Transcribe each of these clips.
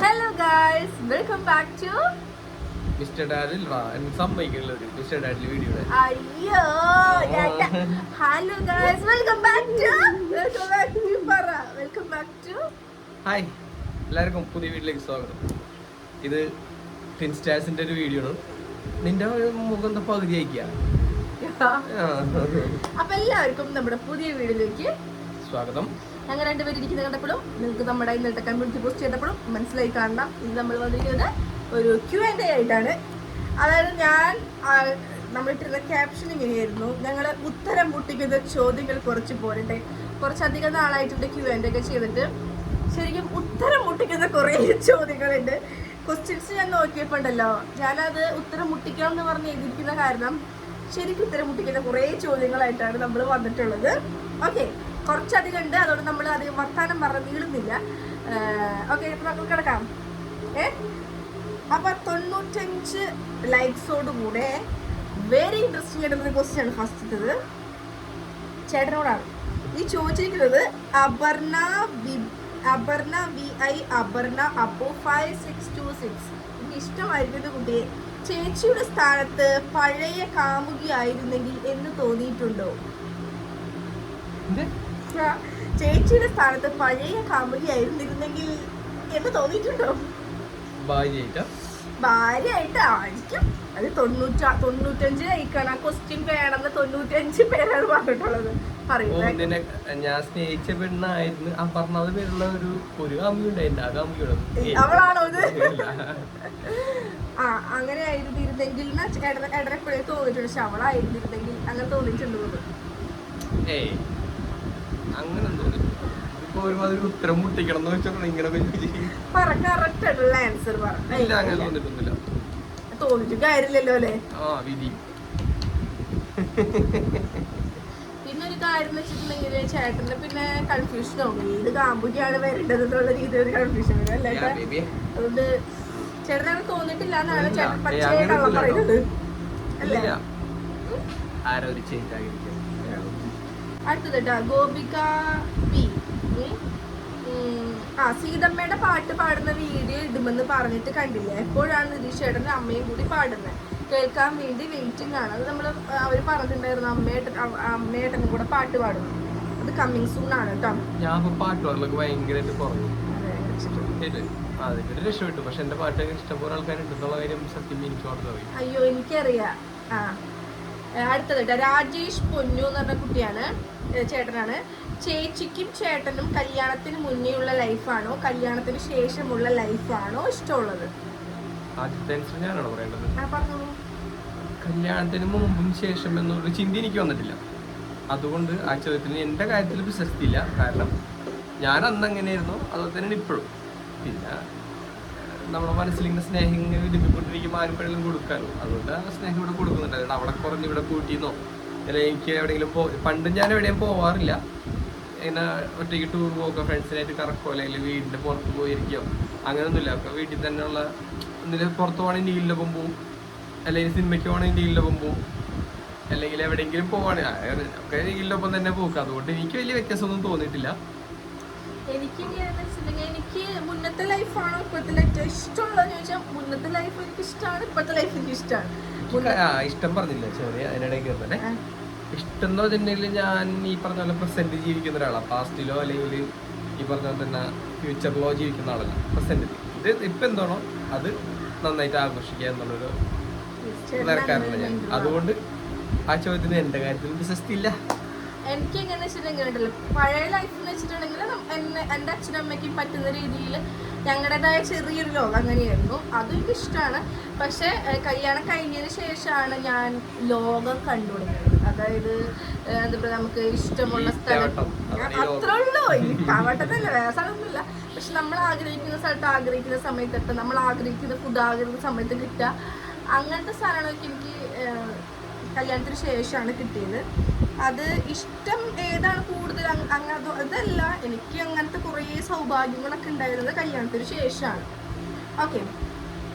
Hello guys, welcome back to mister ഡാഡിൽ സമ്മതിക്കുള്ളത് mister ഡാഡിൽ വീഡിയോ അയ്യോ hello guys welcome back to hi എല്ലാവർക്കും പുതിയ വീട്ടിലേക്ക് സ്വാഗതം. ഇത് ടിൻ സ്റ്റാസിന്റെ ഒരു വീഡിയോ ആണ്. നിന്റെ മുഖം എന്താ പകുതി അയക്കുക. അപ്പൊ എല്ലാവർക്കും നമ്മുടെ പുതിയ വീഡിയോയിലേക്ക് സ്വാഗതം. ഞങ്ങൾ രണ്ടുപേരും ഇരിക്കുന്ന കണ്ടപ്പോഴും നിങ്ങൾക്ക് നമ്മുടെ ഇന്നത്തെ കമ്മ്യൂണിറ്റി പോസ്റ്റ് ചെയ്തപ്പോഴും മനസ്സിലായി കാണണം. ഇന്ന് നമ്മൾ വന്നിരിക്കുന്നത് ഒരു Q&A ആയിട്ടാണ്. അതായത് നമ്മളിട്ടിരുന്ന ക്യാപ്ഷൻ ഇങ്ങനെയായിരുന്നു: ഞങ്ങൾ ഉത്തരം മുട്ടിക്കുന്ന ചോദ്യങ്ങൾ കുറച്ച് പോരട്ടെ. കുറച്ചധികം നാളായിട്ടുണ്ട് Q&A ഒക്കെ ചെയ്തിട്ട്. ശരിക്കും ഉത്തരം മുട്ടിക്കുന്ന കുറേ ചോദ്യങ്ങളുണ്ട്. ക്വസ്റ്റ്യൻസ് ഞാൻ നോക്കിയപ്പോൾ ഉണ്ടല്ലോ, ഞാനത് ഉത്തരം മുട്ടിക്കണം എന്ന് പറഞ്ഞ് എഴുതിയിരിക്കുന്ന കാരണം ശരിക്കും ഉത്തരം മുട്ടിക്കുന്ന കുറേ ചോദ്യങ്ങളായിട്ടാണ് നമ്മൾ വന്നിട്ടുള്ളത്. ഓക്കെ, കുറച്ചധികം ഉണ്ട്. അതുകൊണ്ട് നമ്മൾ അധികം വർത്താനം പറഞ്ഞ് നീളുന്നില്ല. ഓക്കെ, ഇപ്പം നമുക്ക് കിടക്കാം. അപ്പൊ 95 ലൈക്സോടുകൂടെ വെരി ഇൻട്രസ്റ്റിംഗ് ആയിട്ടുള്ള ക്വസ്റ്റ്യൻ ആണ് ഫസ്റ്റത്തത്. ചേട്ടനോടാണ് ഈ ചോദിച്ചിരിക്കുന്നത്. അപർണ VI അപർണ അപ്പോ 5626. എനിക്ക് ഇഷ്ടമായിരിക്കുന്നത് കുട്ടിയെ. ചേച്ചിയുടെ സ്ഥാനത്ത് പഴയ കാമുകിയായിരുന്നെങ്കിൽ എന്ന് തോന്നിയിട്ടുണ്ടോ? ചേച്ചിയുടെ സ്ഥാനത്ത് പഴയ കാമുകിയായിരുന്നിരുന്നെങ്കിൽ എന്ന് തോന്നിയിട്ടുണ്ടോ? ഭാര്യയായിട്ടായിരിക്കും. അത് 95 ലൈക്കാണ്. ആ ക്വസ്റ്റ്യൻ വേണമെന്ന് 95 പേരാണ് പറഞ്ഞിട്ടുള്ളത്. ഞാൻ സ്നേഹിച്ച പെണ്ണായിരുന്നു ആ പറഞ്ഞത് പേരുള്ള ഒരു കാമുകിയുണ്ടായിരുന്നു. ആ കാമുകിയോട് അവളാണോ ഇത്? ആ, അങ്ങനെ ആയിരുന്നിരുന്നെങ്കിൽ എപ്പോഴേ തോന്നിയിട്ടുണ്ട്. പക്ഷെ അവളായിരുന്നിരുന്നെങ്കിൽ അങ്ങനെ തോന്നിയിട്ടുണ്ട്. ഏയ് അങ്ങനെ തോന്നി. ഇപ്പൊ ഒരുമാതിരി ഉത്തരം മുട്ടിക്കണം എന്ന് വെച്ചാൽ ഇങ്ങനെ കറക്റ്റ് ആയിട്ടുള്ള ആൻസർ ഇല്ല, അങ്ങനെ തോന്നിട്ടൊന്നുമില്ല. തോന്നിട്ട് കാര്യമില്ലല്ലോ അല്ലേ? ആ വിധി. പിന്നെ ഒരു കാര്യം വെച്ചിട്ടുണ്ടെങ്കിൽ ചേട്ടന് പിന്നെ കൺഫ്യൂഷൻ ആവും. ഏത് കാമ്പുകയാണ് വരേണ്ടത് എന്നുള്ള രീതിയിൽ ഒരു കൺഫ്യൂഷൻ വരും അല്ലേ? അതുകൊണ്ട് ചേട്ടനങ്ങനെ തോന്നിട്ടില്ല എന്നാണ് ചേട്ടൻ പച്ചയെ കള്ളം പറയുന്നത് അല്ലേ? അടുത്തത് കേട്ടോ, ഗോപിക പി. സീതമ്മയുടെ പാട്ട് പാടുന്ന വീഡിയോ ഇടുമെന്ന് പറഞ്ഞിട്ട് കണ്ടില്ല. എപ്പോഴാണ് നിതീഷ് ചേട്ടൻ്റെ അമ്മയും കൂടി പാടുന്നത്? കേൾക്കാൻ വേണ്ടി വെയിറ്റിംഗ് ആണ്. അത് നമ്മൾ അവർ പറഞ്ഞിട്ടുണ്ടായിരുന്നു, അമ്മയേട്ടനും കൂടെ പാട്ട് പാടുന്നു. അത് കമ്മിങ് സൂൺ ആണ് കേട്ടോ. ഞാൻ പാട്ടുകാരിലൊക്കെ ഭയങ്കരമായിട്ട് കുറഞ്ഞു. അതിന്റെ രക്ഷപ്പെട്ടു. പക്ഷെ എന്റെ പാട്ട് ഇഷ്ടംപോലെ ആൾക്കാരുണ്ടെന്നുള്ള കാര്യം സത്യം എനിക്ക് ഓർമ്മ. അയ്യോ, എനിക്കറിയാം. അടുത്തത് കേട്ടോ, രാജേഷ് പൊന്നു എന്ന് പറഞ്ഞ കുട്ടിയാണ്, ചേട്ടനാണ്. ചേച്ചിക്കും ചേട്ടനും കല്യാണത്തിന് മുന്നേ ഉള്ള ലൈഫാണോ കല്യാണത്തിന് ശേഷമുള്ള ലൈഫാണോ ഇഷ്ടമുള്ളത്? ഞാനാണോ പറയേണ്ടത്? കല്യാണത്തിന് മുമ്പും ശേഷം എന്നുള്ള ചിന്ത എനിക്ക് വന്നിട്ടില്ല. അതുകൊണ്ട് ആ ചോദ്യത്തിന് എന്റെ കാര്യത്തിൽ പ്രസക്തി ഇല്ല. കാരണം ഞാൻ അന്ന് എങ്ങനെയായിരുന്നു അതുപോലെ തന്നെയാണ് ഇപ്പോഴും. പിന്നെ നമ്മുടെ മനസ്സിലിങ്ങനെ സ്നേഹം ഇങ്ങനെ വിരുമ്പിക്കൊണ്ടിരിക്കുമ്പോൾ ആർക്കെങ്കിലും കൊടുക്കാമല്ലോ. അതുകൊണ്ട് ആ സ്നേഹം ഇവിടെ കൊടുക്കുന്നുണ്ട്. അതുകൊണ്ട് അവിടെ കുറഞ്ഞ് ഇവിടെ കൂട്ടിയെന്നോ അല്ലെങ്കിൽ എനിക്ക് എവിടെയെങ്കിലും പണ്ടും ഞാൻ എവിടെയും പോവാറില്ല. ഇങ്ങനെ ഒറ്റയ്ക്ക് ടൂർ പോകുക, ഫ്രണ്ട്സിനായിട്ട് കറക്കോ അല്ലെങ്കിൽ വീടിൻ്റെ പുറത്ത് പോയിരിക്കോ അങ്ങനെയൊന്നുമില്ല. ഒക്കെ വീട്ടിൽ തന്നെയുള്ള എന്തെങ്കിലും പുറത്ത് പോകണമെങ്കിൽ നീലിനൊപ്പം പോവും, അല്ലെങ്കിൽ സിനിമയ്ക്ക് പോകണമെങ്കിൽ നീലിനൊപ്പം പോവും, അല്ലെങ്കിൽ എവിടെയെങ്കിലും പോവാണെങ്കിൽ ഒക്കെ നീലിനൊപ്പം തന്നെ പോകും. അതുകൊണ്ട് എനിക്ക് വലിയ വ്യത്യാസമൊന്നും തോന്നിയിട്ടില്ല. എനിക്ക് മുന്നത്തെ ലൈഫാണോ ഇപ്പോഴത്തെ ലൈഫ് ഇഷ്ടമുള്ളതെന്ന് ചോദിച്ചാൽ മുന്നത്തെ ലൈഫ് എനിക്ക് ഇഷ്ടമാണ്, ഇപ്പോഴത്തെ ലൈഫ് എനിക്ക് ഇഷ്ടമാണ്. ഇഷ്ടം പറഞ്ഞില്ല, സോറി അതിനിടയ്ക്ക് തന്നെ. ഇഷ്ടം എന്ന് പറഞ്ഞിട്ടുണ്ടെങ്കിൽ ഞാൻ ഈ പറഞ്ഞ പോലെ പ്രസന്റ് ജീവിക്കുന്ന ഒരാളാണ്. പാസ്റ്റിലോ അല്ലെങ്കിൽ ഈ പറഞ്ഞ പോലെ തന്നെ ഫ്യൂച്ചറിലോ ജീവിക്കുന്ന ആളല്ല. പ്രസന്റിൽ ഇത് ഇപ്പം എന്താണോ അത് നന്നായിട്ട് ആഘോഷിക്കുക എന്നുള്ളൊരു നിലക്കാരല്ല ഞാൻ. അതുകൊണ്ട് ആ ചോദ്യത്തിന് എൻ്റെ കാര്യത്തിൽ പ്രശസ്തി ഇല്ല. എനിക്ക് എങ്ങനെ വെച്ചിട്ടുണ്ടെങ്കിൽ പഴയ ലൈഫ് എന്ന് വെച്ചിട്ടുണ്ടെങ്കിൽ എൻ്റെ അച്ഛനും അമ്മയ്ക്കും പറ്റുന്ന രീതിയിൽ ഞങ്ങളുടേതായ ചെറിയൊരു ലോകം അങ്ങനെയായിരുന്നു. അതും എനിക്ക് ഇഷ്ടമാണ്. പക്ഷെ കല്യാണം കഴിഞ്ഞതിന് ശേഷമാണ് ഞാൻ ലോകം കണ്ടു തുടങ്ങിയത്. അതായത് എന്താ പറയുക, നമുക്ക് ഇഷ്ടമുള്ള സ്ഥലം അത്രേ ഉള്ളൂ. കാവട്ടത്തല്ല, വേറെ സ്ഥലമൊന്നുമില്ല. പക്ഷെ നമ്മൾ ആഗ്രഹിക്കുന്ന സ്ഥലത്ത് ആഗ്രഹിക്കുന്ന സമയത്തൊക്കെ നമ്മൾ ആഗ്രഹിക്കുന്ന ഫുഡ് ആഗ്രഹിക്കുന്ന സമയത്ത് കിട്ടുക, അങ്ങനത്തെ സാധനങ്ങളൊക്കെ എനിക്ക് കല്യാണത്തിന് ശേഷമാണ് കിട്ടിയത്. അത് ഇഷ്ടം ഏതാണ് കൂടുതൽ അതല്ല, എനിക്ക് അങ്ങനത്തെ കുറേ സൗഭാഗ്യങ്ങളൊക്കെ ഉണ്ടായിരുന്നത് കല്യാണത്തിന് ശേഷമാണ്. ഓക്കെ,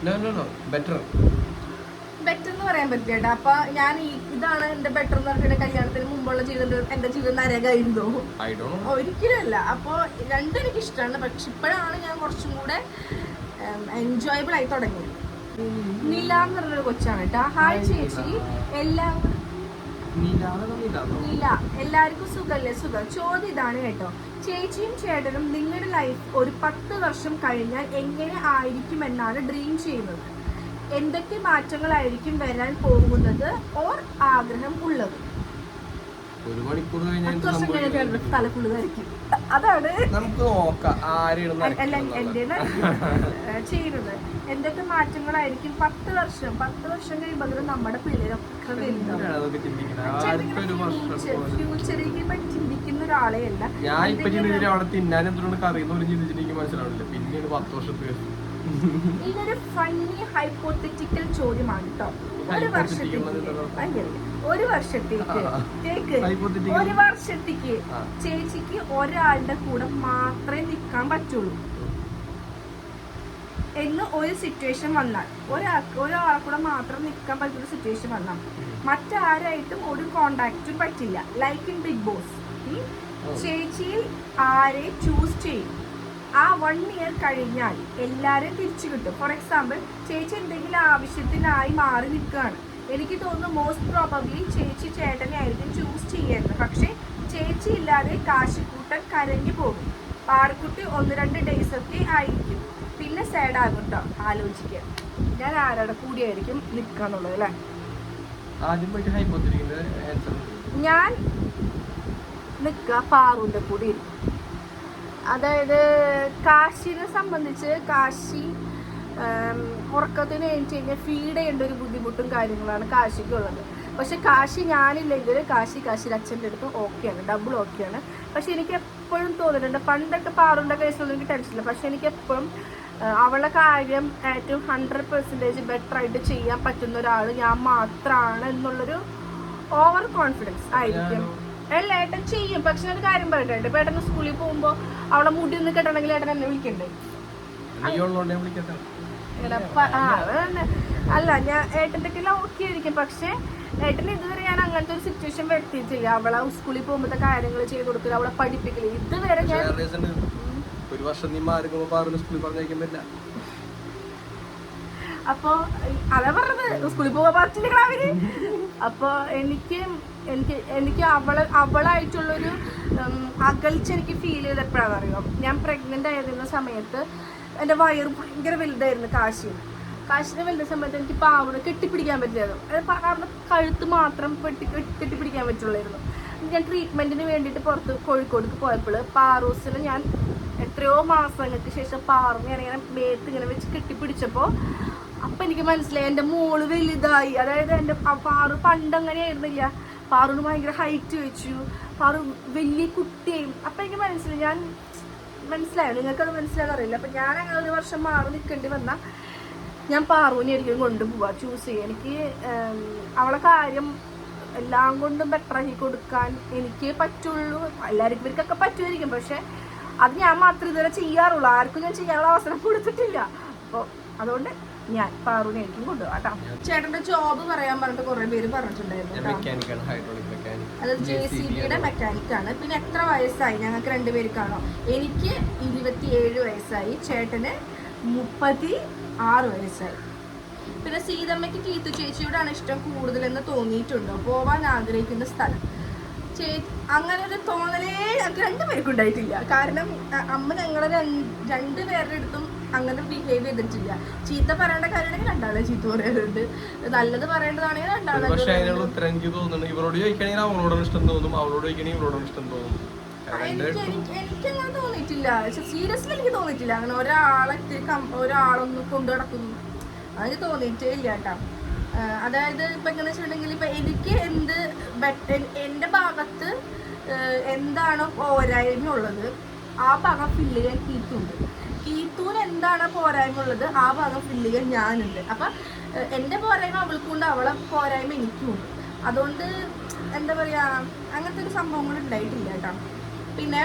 ബെറ്റർ എന്ന് പറയാൻ പറ്റില്ല. അപ്പൊ ഞാൻ ഇതാണ് എന്റെ ബെറ്റർ എന്ന് പറഞ്ഞിട്ട് കല്യാണത്തിന് മുമ്പുള്ള ജീവിതം എന്റെ ജീവിതം നരകമായിരുന്നു? ഒരിക്കലും അല്ല. അപ്പൊ രണ്ടും എനിക്ക് ഇഷ്ടമാണ്. പക്ഷെ ഇപ്പോഴാണ് ഞാൻ കുറച്ചും കൂടെ എൻജോയബിൾ ആയി തുടങ്ങി. നില എന്ന് പറഞ്ഞൊരു കൊച്ചാണ് കേട്ടോ. ഹായ് ചേച്ചി, എല്ലാവർക്കും സുഖല്ലേ? സുഖം. ചോദ്യം ഇതാണ് കേട്ടോ, ചേച്ചിയും ചേട്ടനും നിങ്ങളുടെ ലൈഫ് ഒരു 10 വർഷം കഴിഞ്ഞാൽ എങ്ങനെ ആയിരിക്കുമെന്നാണ് ഡ്രീം ചെയ്യുന്നത്? എന്തൊക്കെ മാറ്റങ്ങളായിരിക്കും വരാൻ പോകുന്നത് ഓർ ആഗ്രഹം ഉള്ളത്? ഒരു മണിക്കൂർ കഴിഞ്ഞാൽ തലക്കുള്ളതായിരിക്കും. അതാണ് നമുക്ക് നോക്കാം എന്റെ ചെയ്യുന്നത്. എന്തൊക്കെ മാറ്റങ്ങളായിരിക്കും 10 വർഷം കഴിയുമ്പോൾ നമ്മുടെ പിള്ളേരൊക്കെ ഫ്യൂച്ചറിലേക്ക് പറ്റി ചിന്തിക്കുന്ന ഒരാളെ അല്ല ഞാൻ. ഇപ്പൊ ചിന്തിച്ചിട്ട് അവിടെ തിന്നാൻ എന്തുകൊണ്ട് കറിയെന്ന് ചിന്തിച്ചിട്ട് എനിക്ക് മനസ്സിലാവില്ല. പിന്നീട് 10 വർഷത്തിൽ ഇതൊരു ഫണ്ണി ഹൈപ്പോത്തറ്റിക്കൽ ചോദ്യമാണ് കേട്ടോ. ഒരു വർഷത്തേക്ക് ചേച്ചിക്ക് ഒരാളുടെ കൂടെ മാത്രമേ നിൽക്കാൻ പറ്റുള്ളൂ എന്ന് ഒരു സിറ്റുവേഷൻ വന്നാൽ, ഒരാളെ കൂടെ മാത്രം നിൽക്കാൻ പറ്റുന്ന സിറ്റുവേഷൻ വന്നാൽ മറ്റാരായിട്ടും ഒരു കോണ്ടാക്റ്റും പറ്റില്ല. ലൈക്ക് ഇൻ ബിഗ് ബോസ്, ചേച്ചിയിൽ ആരെ ചൂസ് ചെയ്യും? ആ 1 ഇയർ കഴിഞ്ഞാൽ എല്ലാവരെയും തിരിച്ചു കിട്ടും. ഫോർ എക്സാമ്പിൾ, ചേച്ചി എന്തെങ്കിലും ആവശ്യത്തിനായി മാറി നിൽക്കുകയാണ്. എനിക്ക് തോന്നുന്നു മോസ്റ്റ് പ്രോബബ്ലി ചേച്ചി ചേട്ടനെ ആയിരിക്കും ചൂസ് ചെയ്യുന്നത്. പക്ഷേ ചേച്ചി ഇല്ലാതെ കാശിക്കൂട്ടൻ കരഞ്ഞു പോകും. പാറക്കുട്ടി 1-2 ഡേയ്സ് ഒക്കെ ആയിരിക്കും, പിന്നെ സാഡ് ആകും കേട്ടോ. ആലോചിക്കുക, ഞാൻ ആരുടെ കൂടിയായിരിക്കും നിൽക്കാന്നുള്ളത് അല്ലേ? ഞാൻ നിൽക്കുക പാറുവിൻ്റെ കൂടി. അതായത് കാശിനെ സംബന്ധിച്ച് കാശി ഉറക്കത്തിന് കഴിഞ്ഞ് കഴിഞ്ഞാൽ ഫീഡ് ചെയ്യേണ്ട ഒരു ബുദ്ധിമുട്ടും കാര്യങ്ങളാണ് കാശിക്കുള്ളത്. പക്ഷെ കാശി ഞാനില്ലെങ്കിൽ കാശിയുടെ അച്ഛൻ്റെ അടുത്ത് ഓക്കെയാണ്, ഡബിൾ ഓക്കെയാണ്. പക്ഷെ എനിക്ക് എപ്പോഴും തോന്നിയിട്ടുണ്ട്, പണ്ടൊക്കെ പാറുൻ്റെ കേസിലൊന്നും എനിക്ക് ടെൻഷനില്ല, പക്ഷെ എനിക്ക് എപ്പോഴും അവളുടെ കാര്യം ഏറ്റവും 100% ബെറ്റർ ആയിട്ട് ചെയ്യാൻ പറ്റുന്ന ഒരാൾ ഞാൻ മാത്രമാണ് എന്നുള്ളൊരു ഓവർ കോൺഫിഡൻസ് ആയിരിക്കും. അല്ല, ഏട്ടൻ ചെയ്യും. പക്ഷെ ഒരു കാര്യം പറയട്ടെ, ഇപ്പൊ ഏട്ടന് സ്കൂളിൽ പോകുമ്പോ അവളെ മുടി ഒന്ന് കെട്ടണമെങ്കിൽ ഏട്ടൻ എന്നെ വിളിക്കണ്ടേ? അല്ല, ഞാൻ ഏട്ടൻ്റെ ഓക്കെ ആയിരിക്കും. പക്ഷെ ഏട്ടന് ഇതുവരെ ഞാൻ അങ്ങനത്തെ ഒരു സിറ്റുവേഷൻ വരുത്തിയിട്ടില്ല. അവളെ സ്കൂളിൽ പോകുമ്പോഴത്തെ കാര്യങ്ങൾ ചെയ്ത് കൊടുക്കില്ല, അവളെ പഠിപ്പിക്കില്ല. ഇതുവരെ ഞാൻ ഒരു വർഷം നീ മാറുമ്പോൾ സ്കൂളിൽ പറഞ്ഞേക്കാൻ പറ്റില്ല. അപ്പൊ അതാ പറഞ്ഞത്, സ്കൂളിൽ പോകാൻ പറ്റില്ല അവര്. അപ്പൊ എനിക്ക് അവളായിട്ടുള്ളൊരു അകൽച്ച എനിക്ക് ഫീൽ ചെയ്തപ്പോഴാണെന്ന് അറിയാം. ഞാൻ പ്രഗ്നന്റ് ആയിരുന്ന സമയത്ത് എൻ്റെ വയറ് ഭയങ്കര വലുതായിരുന്നു. കാശിനെ വലുത സമയത്ത് എനിക്ക് പാവനെ കെട്ടിപ്പിടിക്കാൻ പറ്റില്ലായിരുന്നു. കാരണം കഴുത്ത് മാത്രം കെട്ടിപ്പിടിക്കാൻ പറ്റുള്ളായിരുന്നു. ഞാൻ ട്രീറ്റ്മെന്റിന് വേണ്ടിയിട്ട് പുറത്ത് കോഴിക്കോടേക്ക് പോയപ്പോൾ പാറൂസിനെ ഞാൻ എത്രയോ മാസങ്ങൾക്ക് ശേഷം പാറും ഞാനിങ്ങനെ മേത്ത് ഇങ്ങനെ വെച്ച് കെട്ടിപ്പിടിച്ചപ്പോൾ അപ്പം എനിക്ക് മനസ്സിലായി എൻ്റെ മോള് വലുതായി. അതായത് എൻ്റെ പാറു പണ്ടങ്ങനെ ആയിരുന്നില്ല. പാറുന് ഭയങ്കര ഹൈറ്റ് വെച്ചു, പാറു വലിയ കുട്ടിയായി. അപ്പം എനിക്ക് മനസ്സിലായോ? നിങ്ങൾക്കത് മനസ്സിലാകാറില്ല. അപ്പം ഞാൻ അങ്ങനെ 1 വർഷം മാറി നിൽക്കേണ്ടി വന്നാൽ ഞാൻ പാറുവിനെ ആയിരിക്കും കൊണ്ടുപോവുക, ചൂസ് ചെയ്യുക. എനിക്ക് അവളെ കാര്യം എല്ലാം കൊണ്ടും ബെറ്ററാക്കി കൊടുക്കാൻ എനിക്ക് പറ്റുള്ളൂ. എല്ലാവർക്കും ഇവർക്കൊക്കെ പറ്റുമായിരിക്കും, പക്ഷെ അത് ഞാൻ മാത്രം ഇതുവരെ ചെയ്യാറുള്ളൂ. ആർക്കും ഞാൻ ചെയ്യാനുള്ള അവസരം കൊടുത്തിട്ടില്ല. അപ്പോൾ അതുകൊണ്ട് ഞാൻ പാറുവിനെ എനിക്കും കൊണ്ടുപോകാം കേട്ടോ. ചേട്ടന്റെ ജോബ് പറയാൻ പറഞ്ഞിട്ട് കുറെ പേര് പറഞ്ഞിട്ടുണ്ടായിരുന്നു. അത് JCBയുടെ മെക്കാനിക്കാണ്. പിന്നെ എത്ര വയസ്സായി? ഞങ്ങൾക്ക് 2 പേർക്കാണോ? എനിക്ക് 27 വയസ്സായി, ചേട്ടന് 36 വയസ്സായി. പിന്നെ സീതമ്മയ്ക്ക് കീത്തു ചേച്ചിയോടാണ് ഇഷ്ടം കൂടുതലെന്ന് തോന്നിയിട്ടുണ്ടോ? പോവാൻ ആഗ്രഹിക്കുന്ന സ്ഥലം? അങ്ങനെ ഒരു തോന്നലേ ഞങ്ങൾക്ക് 2 പേർക്കും ഉണ്ടായിട്ടില്ല. കാരണം അമ്മ ഞങ്ങളെ 2 പേരുടെ അടുത്തും അങ്ങനെ ബിഹേവ് ചെയ്തിട്ടില്ല. ചീത്ത പറയേണ്ട കാര്യമാണെങ്കിൽ 2 ആളെ ചീത്ത പറയാറുണ്ട്, നല്ലത് പറയേണ്ടതാണെങ്കിൽ 2 ആളെ. എനിക്കങ്ങനെ തോന്നിയിട്ടില്ല. സീരിയസ്ലി എനിക്ക് തോന്നിയിട്ടില്ല അങ്ങനെ ഒരാളൊന്നും കൊണ്ടു നടക്കുന്നു. അതിന് തോന്നിയിട്ടേ ഇല്ല കേട്ടോ. അതായത് ഇപ്പം എങ്ങനെ വെച്ചിട്ടുണ്ടെങ്കിൽ ഇപ്പം എനിക്ക് എൻ്റെ ഭാഗത്ത് എന്താണോ പോരായ്മ ഉള്ളത് ആ ഭാഗം ഫില്ല് ചെയ്യാൻ കീത്തൂന് എന്താണോ പോരായ്മ ഉള്ളത് ആ ഭാഗം ഫില്ല് ചെയ്യാൻ ഞാനുണ്ട്. അപ്പം എൻ്റെ പോരായ്മ അവൾക്കുണ്ട്, അവളെ പോരായ്മ എനിക്കുമുണ്ട്. അതുകൊണ്ട് എന്താ പറയുക, അങ്ങനത്തെ ഒരു സംഭവങ്ങൾ ഉണ്ടായിട്ടില്ല കേട്ടോ. പിന്നെ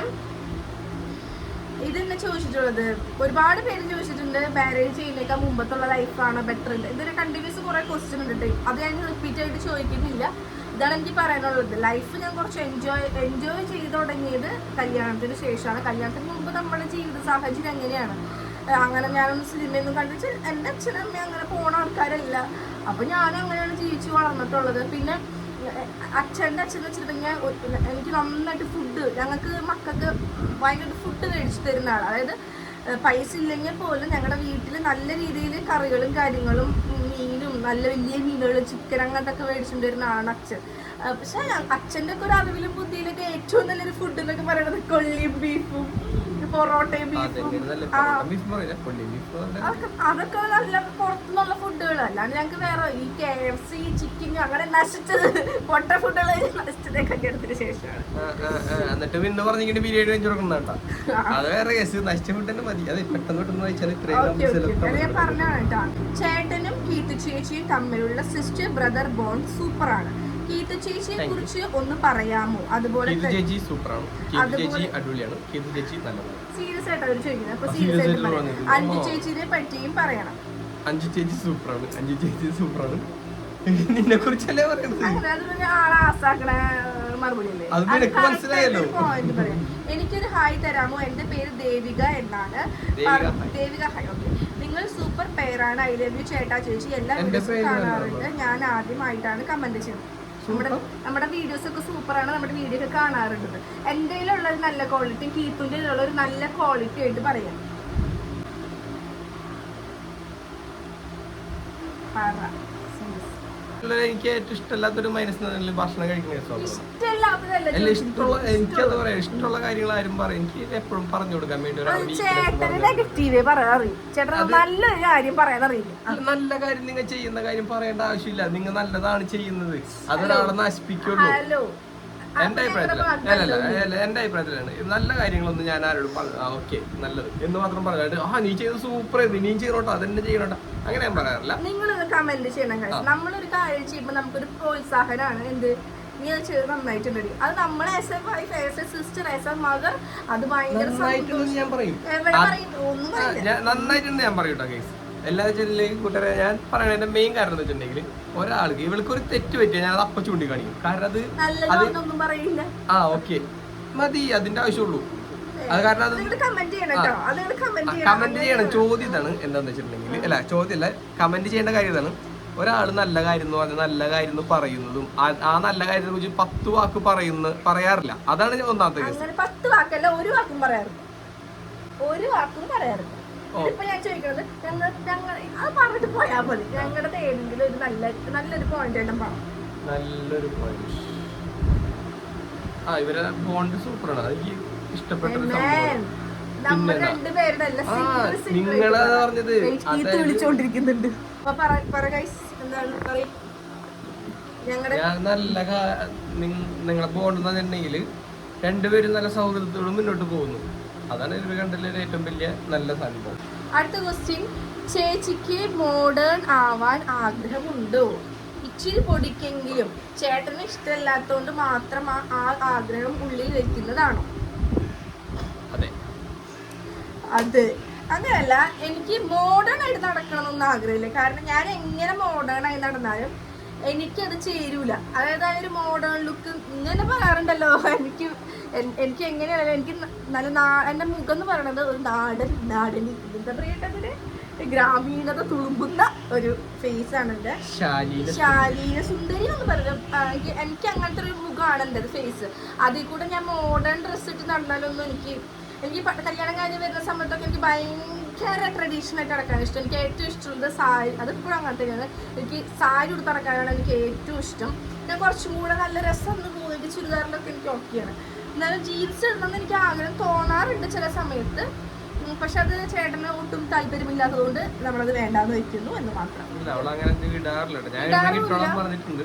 ഇതെന്നെ ചോദിച്ചിട്ടുള്ളത്, ഒരുപാട് പേര് ചോദിച്ചിട്ടുണ്ട് മാരേജ് ചെയ്യുന്നേക്കാൾ മുമ്പത്തുള്ള ലൈഫാണ് ബെറ്റർ. ഇതൊരു കണ്ടിന്യൂസ് കുറേ ക്വസ്റ്റ്യൻ ഉണ്ട്, അത് ഞാൻ റിപ്പീറ്റ് ആയിട്ട് ചോദിക്കുന്നില്ല. ഇതാണ് എനിക്ക് പറയാനുള്ളത്. ലൈഫ് ഞാൻ കുറച്ച് എൻജോയ് ചെയ്ത് തുടങ്ങിയത് കല്യാണത്തിന് ശേഷമാണ്. കല്യാണത്തിന് മുമ്പ് നമ്മുടെ ജീവിത സാഹചര്യം എങ്ങനെയാണ്, അങ്ങനെ ഞാനൊന്നും സിനിമയൊന്നും കണ്ടിട്ട് എൻ്റെ അച്ഛനും അമ്മയും അങ്ങനെ പോണ ആൾക്കാരല്ല. അപ്പോൾ ഞാനും അങ്ങനെയാണ് ജീവിച്ചു വളർന്നിട്ടുള്ളത്. പിന്നെ അച്ഛൻ്റെ അച്ഛൻ എന്ന് വെച്ചിട്ടുണ്ടെങ്കിൽ എനിക്ക് നന്നായിട്ട് ഫുഡ്, ഞങ്ങൾക്ക് മക്കൾക്ക് ഭയങ്കര ഫുഡ് മേടിച്ചു തരുന്ന ആൾ. അതായത് പൈസ ഇല്ലെങ്കിൽ പോലും ഞങ്ങളുടെ വീട്ടിൽ നല്ല രീതിയിൽ കറികളും കാര്യങ്ങളും മീനും നല്ല വലിയ മീനുകൾ ചിക്കൻ അങ്ങനത്തെ ഒക്കെ മേടിച്ചുകൊണ്ട് വരുന്ന ആളാണ് അച്ഛൻ. പക്ഷെ അച്ഛൻ്റെ ഒക്കെ ഒരു അറിവിലും ബുദ്ധിയിലൊക്കെ ഏറ്റവും നല്ലൊരു ഫുഡ് എന്നൊക്കെ പറയുന്നത് കൊള്ളിയും ബീഫും പൊറോട്ടയും ബീഫും അതൊക്കെ നല്ല പുറത്തുനിന്നുള്ള ഫുഡുകൾ. അല്ലാണ്ട് ഞങ്ങൾക്ക് വേറെ ഈ KFC ചിക്കൻ അങ്ങനെ നശിച്ചത് പൊട്ട ഫുഡുകൾ നശിച്ചതൊക്കെ എടുത്തതിന് ശേഷമാണ്. എന്നിട്ട് പിന്നെ പറഞ്ഞിട്ട് ബിരിയാണി വെച്ച് കൊടുക്കണ്ട, അത് വേറെ കേസ്. നശിച്ച ഫുഡ് തന്നെ മതി, അത് പെട്ടെന്ന് വെച്ചാൽ ഞാൻ പറഞ്ഞാണ് കേട്ടോ. ചേട്ടനും കീർത്തു ചേച്ചിയും തമ്മിലുള്ള സിസ്റ്റർ ബ്രദർ ബോണ്ട് സൂപ്പറാണ്. കീർത്തു ചേച്ചിയെ കുറിച്ച് ഒന്ന് പറയാമോ? അതുപോലെ സീരിയസ് ആയിട്ട് അവർ ചോദിക്കുന്നത്. അപ്പൊ സീരിയസ് ആയിട്ട് അഞ്ചു ചേച്ചിയെ പറ്റിയും പറയണം. അഞ്ചു ചേച്ചി സൂപ്പറാണ് നിന്നെ കുറിച്ചല്ലേ പറയുന്നത്. അങ്ങനെ അത് ആളെ ആസാക്കണ മറുപടി അല്ലേ. പോയിന്റ് പറയാം. എനിക്കൊരു ഹായ് തരാമോ? എന്റെ പേര് ദേവിക എന്നാണ്. ദേവിക ഹായ്. ഓക്കെ, നിങ്ങൾ സൂപ്പർ പെയറാണ്. ഐ ലവ് യു ചേട്ടാ ചേച്ചി. എല്ലാ വീഡിയോസും കാണാറുണ്ട്. ഞാൻ ആദ്യമായിട്ടാണ് കമന്റ് ചെയ്യുന്നത്. നമ്മുടെ വീഡിയോസ് ഒക്കെ സൂപ്പറാണ്. നമ്മുടെ വീഡിയോ ഒക്കെ കാണാറുണ്ട്. എൻ്റെ ഉള്ള ഒരു നല്ല ക്വാളിറ്റി കീത്തുൻ്റെ ഉള്ള ഒരു നല്ല ക്വാളിറ്റി ആയിട്ട് പറയാം. എനിക്ക് ഏറ്റവും ഇഷ്ടമല്ലാത്തൊരു മൈനസ് ഭക്ഷണം കഴിക്കുന്ന ഇഷ്ടമുള്ള കാര്യങ്ങൾ ആരും പറയും. എനിക്ക് എപ്പോഴും പറഞ്ഞു കൊടുക്കാൻ വേണ്ടി നല്ല കാര്യം നിങ്ങൾ ചെയ്യുന്ന കാര്യം പറയേണ്ട ആവശ്യമില്ല. നിങ്ങൾ നല്ലതാണ് ചെയ്യുന്നത്, അതൊരാളെ നശിപ്പിക്കുള്ളൂ. എന്റെ അഭിപ്രായത്തിലാണ് നല്ല കാര്യങ്ങളൊന്നും ഞാൻ ആരോടും ഓക്കെ നല്ലത് എന്ന് മാത്രം പറയാണ്ട് നീ ചെയ്ത് സൂപ്പർ ചെയ്ത് നീ ചെയ്യണോട്ടോ അതെന്നെ ചെയ്യണോട്ടോ അങ്ങനെ ഞാൻ പറയാറില്ല. നിങ്ങളൊന്ന് കമന്റ് ചെയ്യണം. നമ്മളൊരു കാര്യം ചെയ്യുമ്പോൾ നമുക്കൊരു പ്രോത്സാഹനമാണ്. എന്ത് നീ അത് ചെയ്ത് നന്നായിട്ടുണ്ടെടി, അത് നമ്മൾ as A wife, as A sister, as A mother അത് ഭയങ്കര ഞാൻ പറയും. നന്നായിട്ടുണ്ട് ഞാൻ പറയൂട്ടോ കേസ്. എല്ലാ ചെല്ലിലേക്ക് കൂട്ടരെ ഞാൻ പറയണതിന്റെ മെയിൻ കാരണം എന്ന് വെച്ചിട്ടുണ്ടെങ്കിൽ ഒരാൾക്ക് ഇവൾക്ക് ഒരു തെറ്റ് പറ്റിയ ഞാൻ അത് അപ്പം ചൂണ്ടിക്കാണിക്കും. കാരണം അത് ഓക്കെ മതി, അതിന്റെ ആവശ്യമുള്ളൂ. അത് കാരണം അത് കമന്റ് ചെയ്യണം. ചോദ്യം ഇതാണ് എന്താന്ന് വെച്ചിട്ടുണ്ടെങ്കിൽ, അല്ല ചോദ്യമല്ല, കമന്റ് ചെയ്യേണ്ട കാര്യം ഇതാണ്. ഒരാൾ നല്ല കാര്യം എന്ന് പറഞ്ഞാൽ നല്ല കാര്യം എന്ന് പറയുന്നതും ആ നല്ല കാര്യത്തെ കുറിച്ച് 10 വാക്ക് പറയാറില്ല. അതാണ് ഒന്നാമത്തെ കേസ്. 10 വാക്കല്ല, ഒരു വാക്കും പറയാറില്ല. ഇപ്പൊ ഞാൻ ചോദിക്കുന്നത് അത് പറഞ്ഞിട്ട് പോയാ മതി. ഞങ്ങളുടെ ഏതെങ്കിലും ഒരു നല്ലൊരു പോയിന്റ് ആയിട്ട് പറഞ്ഞു. നല്ലൊരു പോയിന്റ് ഇവരെ ബോണ്ട് സൂപ്പറാണ്. എനിക്ക് ഇഷ്ടപ്പെട്ടൊരു നിങ്ങളാ പറഞ്ഞത് വിളിച്ചോണ്ടിരിക്കുന്നുണ്ട്. നിങ്ങളെ ബോണ്ട് എന്ന് പറഞ്ഞിട്ടുണ്ടെങ്കിൽ രണ്ടുപേരും നല്ല സൗഹൃദത്തോടും മുന്നോട്ട് പോകുന്നു. അതാണ് ഇവർ കണ്ടതിലെ ഏറ്റവും വലിയ നല്ല സംഭവം. അടുത്ത ക്വസ്റ്റ്യൻ, ചേച്ചിക്ക് മോഡേൺ ആവാൻ ആഗ്രഹമുണ്ടോ? ഇച്ചിരി പൊടിക്കെങ്കിലും ചേട്ടന് ഇഷ്ടമില്ലാത്തതുകൊണ്ട് മാത്രം ആ ആഗ്രഹം ഉള്ളിൽ വെക്കുന്നതാണോ? അത് അങ്ങനല്ല, എനിക്ക് മോഡേൺ ആയിട്ട് നടക്കണമെന്നൊന്നും ആഗ്രഹമില്ല. കാരണം ഞാൻ എങ്ങനെ മോഡേൺ ആയി നടന്നാലും എനിക്കത് ചേരൂല. അതായത് ആ ഒരു മോഡേൺ ലുക്ക് ഇങ്ങനെ പറയാറുണ്ടല്ലോ, എനിക്ക് എങ്ങനെയാണല്ലോ എനിക്ക് നല്ല എൻ്റെ മുഖം എന്ന് പറയുന്നത് ഒരു നാടനി എന്താ പറയട്ടെ ഗ്രാമീണത തുളുമ്പുന്ന ഒരു ഫേസ് ആണ് എൻ്റെ. ശാലീന സുന്ദരി എന്ന് പറയുന്നത് എനിക്ക് അങ്ങനത്തെ ഒരു മുഖമാണ് എൻ്റെ ഫേസ്. അതിൽ കൂടെ ഞാൻ മോഡേൺ ഡ്രസ്സ് ഇട്ട് നടന്നാലൊന്നും എനിക്ക് കല്യാണം കഴിഞ്ഞ് വരുന്ന സമയത്തൊക്കെ എനിക്ക് ഭയങ്കര ട്രഡീഷണൽ ആയിട്ട് നടക്കാൻ ഇഷ്ടം. എനിക്ക് ഏറ്റവും ഇഷ്ടമുള്ളത് സാരി, അതിപ്പോഴും അങ്ങനെ തന്നെയാണ്. എനിക്ക് സാരി ഉടുത്ത് നടക്കാനാണ് എനിക്ക് ഏറ്റവും ഇഷ്ടം. ഞാൻ കുറച്ചും കൂടെ നല്ല രസം എന്ന് തോന്നിയിട്ട് ചുരിദാറിലൊക്കെ എനിക്ക് ഓക്കെയാണ്. എന്നാലും ജീൻസ് ഇടണമെന്ന് എനിക്ക് ആഗ്രഹം തോന്നാറുണ്ട് ചില സമയത്ത്. പക്ഷെ അത് ചേട്ടന് ഒട്ടും താല്പര്യമില്ലാത്തതുകൊണ്ട് നമ്മളത് വേണ്ടാന്ന് വെക്കുന്നു എന്ന് മാത്രം.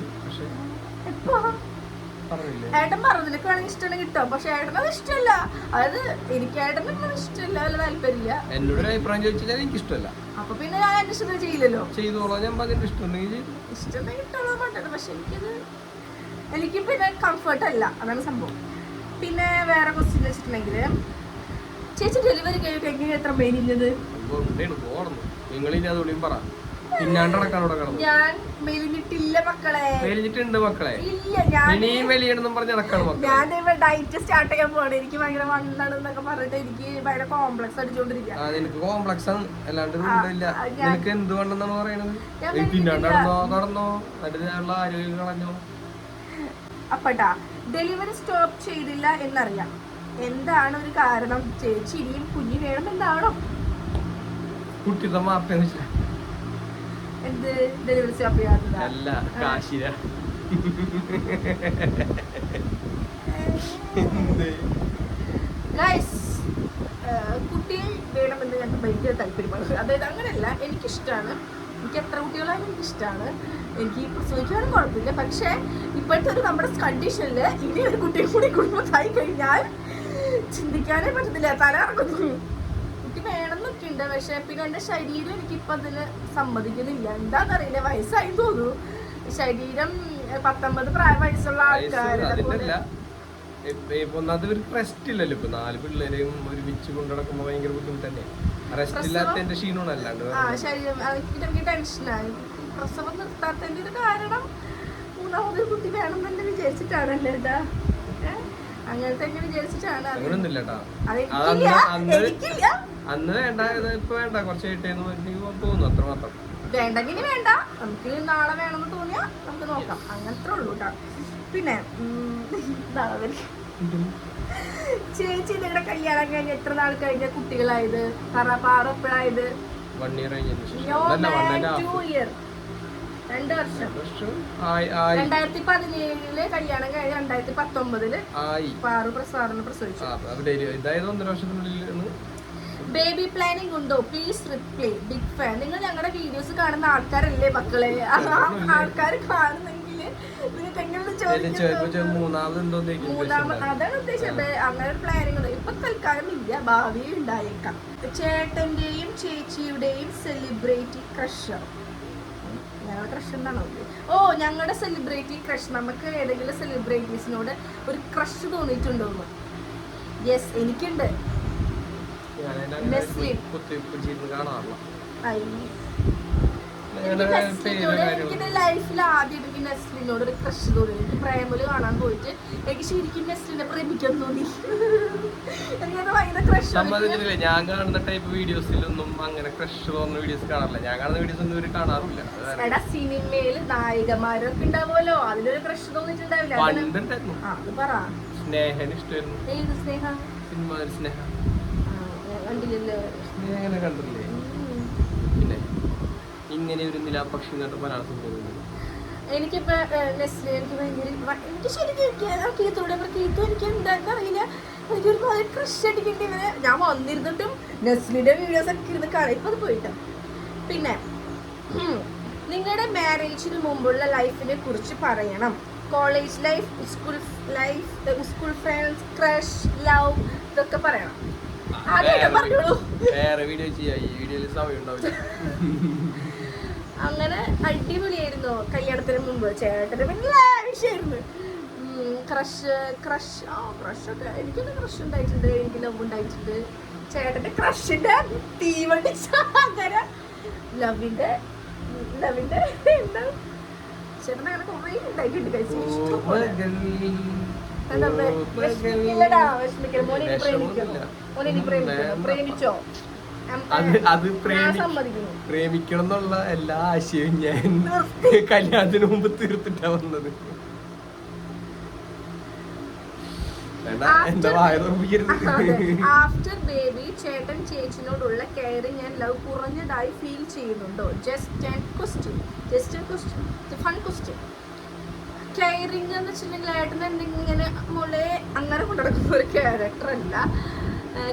ഏട്ടൻ പറഞ്ഞു നിനക്ക് വേണമെങ്കിൽ ഇഷ്ടമാണ് കിട്ടോ, പക്ഷെ ഏട്ടനത് ഇഷ്ടമല്ല. അതായത് എനിക്ക് ഏട്ടനൊന്നും ഇഷ്ടമല്ല, വല്ല താല്പര്യമില്ല. എന്നോട് അഭിപ്രായം ചോദിച്ചാൽ എനിക്ക് ഇഷ്ടമല്ല. അപ്പൊ പിന്നെ ഞാൻ എന്റെ ഇഷ്ടം ചെയ്യില്ലല്ലോ. ഇഷ്ടം കിട്ടുള്ളൂ പറ്റണം. പക്ഷെ എനിക്ക് പിന്നെ കംഫർട്ട് അല്ല, അതാണ് സംഭവം. പിന്നെ വേറെ ക്വസ്റ്റ്യൻ വെച്ചിട്ടുണ്ടെങ്കിൽ, ചേച്ചി ഡെലിവറി കഴിഞ്ഞിട്ട് എങ്ങനെ എത്ര മെയിനില്ലത്? പിന്നാണ്ട് നടക്കാൻ ഇവിടെ കിടന്നു. ഞാൻ മെലിഞ്ഞിട്ടില്ല മക്കളെ. മെലിഞ്ഞിട്ടുണ്ട് മക്കളെ. ഇല്ല, ഞാൻ ഇനിയും മെലിയണമെന്നും പറഞ്ഞ് നടക്കാണ് മക്കളെ. ഞാൻ ഡയറ്റ് സ്റ്റാർട്ട് ചെയ്യാൻ പോവാണ്. എനിക്ക് ഭയങ്കര വണ്ണാണ് എന്നൊക്കെ പറഞ്ഞിട്ട് എനിക്ക് ഭയങ്കര കോംപ്ലക്സ് അടിച്ചോണ്ടിരിക്കുക. നിനക്ക് കോംപ്ലക്സ് ആണ്, അല്ലാണ്ട് ഇല്ല. നിനക്ക് എന്ത് വേണ്ടെന്നാണ് പറയണത്? പിന്നാണ്ട് നടന്നോ അതിനുള്ള ആരോഗ്യം കളഞ്ഞോ. അപ്പട്ടാ ഡെലിവറി സ്റ്റോപ്പ് ചെയ്തില്ല എന്നറിയാം. എന്താണ് ഒരു കാരണം? ചേച്ചി ഇനിയും കുഞ്ഞു വേണം എന്താണോ? കുട്ടിയുടെ മാപ്പ എന്ത് ഡെലിവറി സ്റ്റോപ്പ് ചെയ്യാത്തത്? അല്ല, കാശിര. കുട്ടിയെ വേണമെന്ന് ഞങ്ങൾക്ക് ഭയങ്കര താല്പര്യമാണ്. അതായത് അങ്ങനെയല്ല, എനിക്കിഷ്ടമാണ്. എനിക്ക് എത്ര കുട്ടികളായാലും എനിക്കിഷ്ടമാണ്. എനിക്ക് പ്രസവിക്കാനും കുഴപ്പമില്ല. പക്ഷേ ഇപ്പോഴത്തെ ഒരു നമ്മുടെ കണ്ടീഷനിൽ ഇനി ഒരു കുട്ടിയെ കൂടി കുടുംബത്തായി കഴിഞ്ഞാൽ ചിന്തിക്കാനേ പറ്റത്തില്ല, തല ഇറങ്ങുന്നു. കുട്ടി വേണമെന്നൊക്കെ ഉണ്ട്. പക്ഷെ പിന്നെ എൻ്റെ ശരീരം എനിക്കിപ്പോൾ അതിന് സമ്മതിക്കുന്നില്ല. എന്താണെന്നറിയില്ല, വയസ്സായി തോന്നുന്നു. ശരീരം 19 വയസ്സുള്ള ആൾക്കാരുടെ ഒന്നാമത് ഒരു റെസ്റ്റ് ഇല്ലല്ലോ. ഇപ്പൊ 4 പിള്ളേരെയും ഒരുമിച്ച് കൊണ്ടുനടക്കുമ്പോ ഭയങ്കര ബുദ്ധിമുട്ട് തന്നെ. റെസ്റ്റ് ഇല്ലാത്തതിന്റെ ക്ഷീണമാണ്. അല്ലാണ്ട് ശരീരം എനിക്ക് ടെൻഷനായി. പ്രസവം നിർത്താത്തതിന്റെ ഒരു കാരണം 3ാമതൊരു കുട്ടി വേണം തന്നെ വിചാരിച്ചിട്ടാണ്. അല്ലേട്ടാ, അങ്ങനത്തെ എങ്ങനെ വിചാരിച്ചിട്ടാണ്? അങ്ങനൊന്നുമില്ല. അന്ന് വേണ്ട, ഇപ്പൊ വേണ്ട, കുറച്ച് കിട്ടിയെന്ന് തോന്നുന്നു, അത്ര മാത്രം. വേണ്ടെങ്കിൽ വേണ്ട, നമുക്ക് നാളെ വേണമെന്ന് തോന്നിയാ നമുക്ക് നോക്കാം. അങ്ങനത്തെ ഉള്ളൂ കേട്ടോ. പിന്നെ ചേച്ചി നിങ്ങളുടെ കല്യാണം കഴിഞ്ഞ് എത്ര നാൾ കഴിഞ്ഞ കുട്ടികളായത്? പാറ എപ്പോഴായത്? 1 year 2 year, 2 വർഷം. 2017 കല്യാണം കഴിഞ്ഞ് 2019 പാറു പ്രസാറിന് പ്രസവിച്ചു. ബേബി പ്ലാനിങ് ഉണ്ടോ? Please reply. Big fan. നിങ്ങൾ ഞങ്ങളുടെ വീഡിയോസ് കാണുന്ന ആൾക്കാരല്ലേ മക്കളെ? ആൾക്കാർ കാണുന്നെങ്കിൽ നിങ്ങൾക്ക് എങ്ങനെ ചോദിക്കും? മൂന്നാമത് അതാണ് ഉദ്ദേശിച്ചത്. അങ്ങനെ ഒരു പ്ലാനിങ് ഉണ്ട്. ഇപ്പൊ തൽക്കാലം ഇല്ല, ഭാവിയിൽ ഉണ്ടായേക്കാം. ചേട്ടന്റെയും ചേച്ചിയുടെയും സെലിബ്രിറ്റി ക്രഷ്. ഞങ്ങളുടെ ക്രഷ് എന്താണോ? ഓ, ഞങ്ങളുടെ സെലിബ്രിറ്റി ക്രഷ്. നമുക്ക് ഏതെങ്കിലും സെലിബ്രിറ്റീസിനോട് ഒരു ക്രഷ് തോന്നിയിട്ടുണ്ടോന്ന്? യെസ്, എനിക്കുണ്ട്. എനിക്ക് ലൈഫിൽ ആദ്യം എനിക്ക് നെസ്ലിനോട് ഒരു ക്രഷ് തോന്നി. എനിക്ക് പ്രേമല് കാണാൻ പോയിട്ട് എനിക്ക് ശരിക്കും നെസ്ലിനെ പ്രേമിക്കാൻ തോന്നി. എനിക്കത് ഭയങ്കര ക്രഷ്. ഞാൻ കാണുന്ന ടൈപ്പ് വീഡിയോസിലൊന്നും അങ്ങനെ ക്രഷ് തോന്നുന്ന വീഡിയോസ് കാണാറില്ല. ഞാൻ കാണുന്ന വീഡിയോസ് ഒന്നും ഇവര് കാണാറില്ല. എടാ, സിനിമയില് നായികമാരൊക്കെ ഉണ്ടാവുമല്ലോ, അതിലൊരു ക്രഷ് തോന്നിട്ടുണ്ടാവില്ല. അത് പറ. സ്നേഹന് ഇഷ്ടമായിരുന്നു. ഏത് സ്നേഹ? സിനിമ സ്നേഹ കണ്ടില്ലല്ലോ. അങ്ങനെ കണ്ടില്ലേ? പിന്നെ ഇങ്ങനെ ഒരു നിലാപക്ഷി എന്നിട്ട് പരാസം തോന്നുന്നു. എനിക്കിപ്പോ നെസ്ലി എനിക്ക് ഭയങ്കര, എനിക്ക് ശരിക്കും കീത്തോടെ കീത്തു എനിക്ക് എന്താണെന്ന് അറിയില്ല. എനിക്കൊരു ക്രഷ് അടിക്കേണ്ടി ഇവരെ. ഞാൻ വന്നിരുന്നിട്ടും നെസ്ലിന്റെ വീഡിയോസ് ഒക്കെ ഇരുന്ന് കാണാം. ഇപ്പൊ അത് പോയിട്ട്. പിന്നെ നിങ്ങളുടെ മാരേജിന് മുമ്പുള്ള ലൈഫിനെ കുറിച്ച് പറയണം. College life, school friends, crush, love, ഇതൊക്കെ പറയണം. വേറെ വീഡിയോ ചെയ്യാം, ഈ വീഡിയോയിൽ സമയം ഉണ്ടാവില്ല. അങ്ങനെ അടിപൊളിയായിരുന്നു കല്യാണത്തിന് മുമ്പ്. ചേട്ടന് പിന്നെ ലാവിഷായിരുന്നു. ക്രഷൊക്കെ എനിക്കൊന്ന് ക്രഷ് ഉണ്ടായിട്ടുണ്ട്. എനിക്ക് ലവ് ഉണ്ടായിട്ടുണ്ട്. ചേട്ടന്റെ ക്രഷിന്റെ തീവണ്ടി അങ്ങനെ ലവിന്റെ എന്താ ചേട്ടൻ അങ്ങനെ കുറേ ഉണ്ടായിട്ടുണ്ട്. പ്രേമിച്ചോ? പ്രേമിക്കണം എന്നുള്ള എല്ലാ ആശയവും ഞാൻ കല്യാണത്തിന് മുമ്പ് തീർത്തിട്ടാ വന്നത്. ആഫ്റ്റർ ബേബി ചേട്ടൻ ചേച്ചിനോടുള്ള കെയറിങ് ആൻഡ് ലവ് കുറഞ്ഞതായി ഫീൽ ചെയ്യുന്നുണ്ടോ? Just fun question. കെയറിങ് എന്ന് വെച്ചിട്ടുണ്ടെങ്കിൽ ഏട്ടൻ എന്തെങ്കിലും ഇങ്ങനെ മോളെ അങ്ങനെ കൊണ്ടുനടക്കുന്ന ഒരു ക്യാരക്ടർ അല്ല.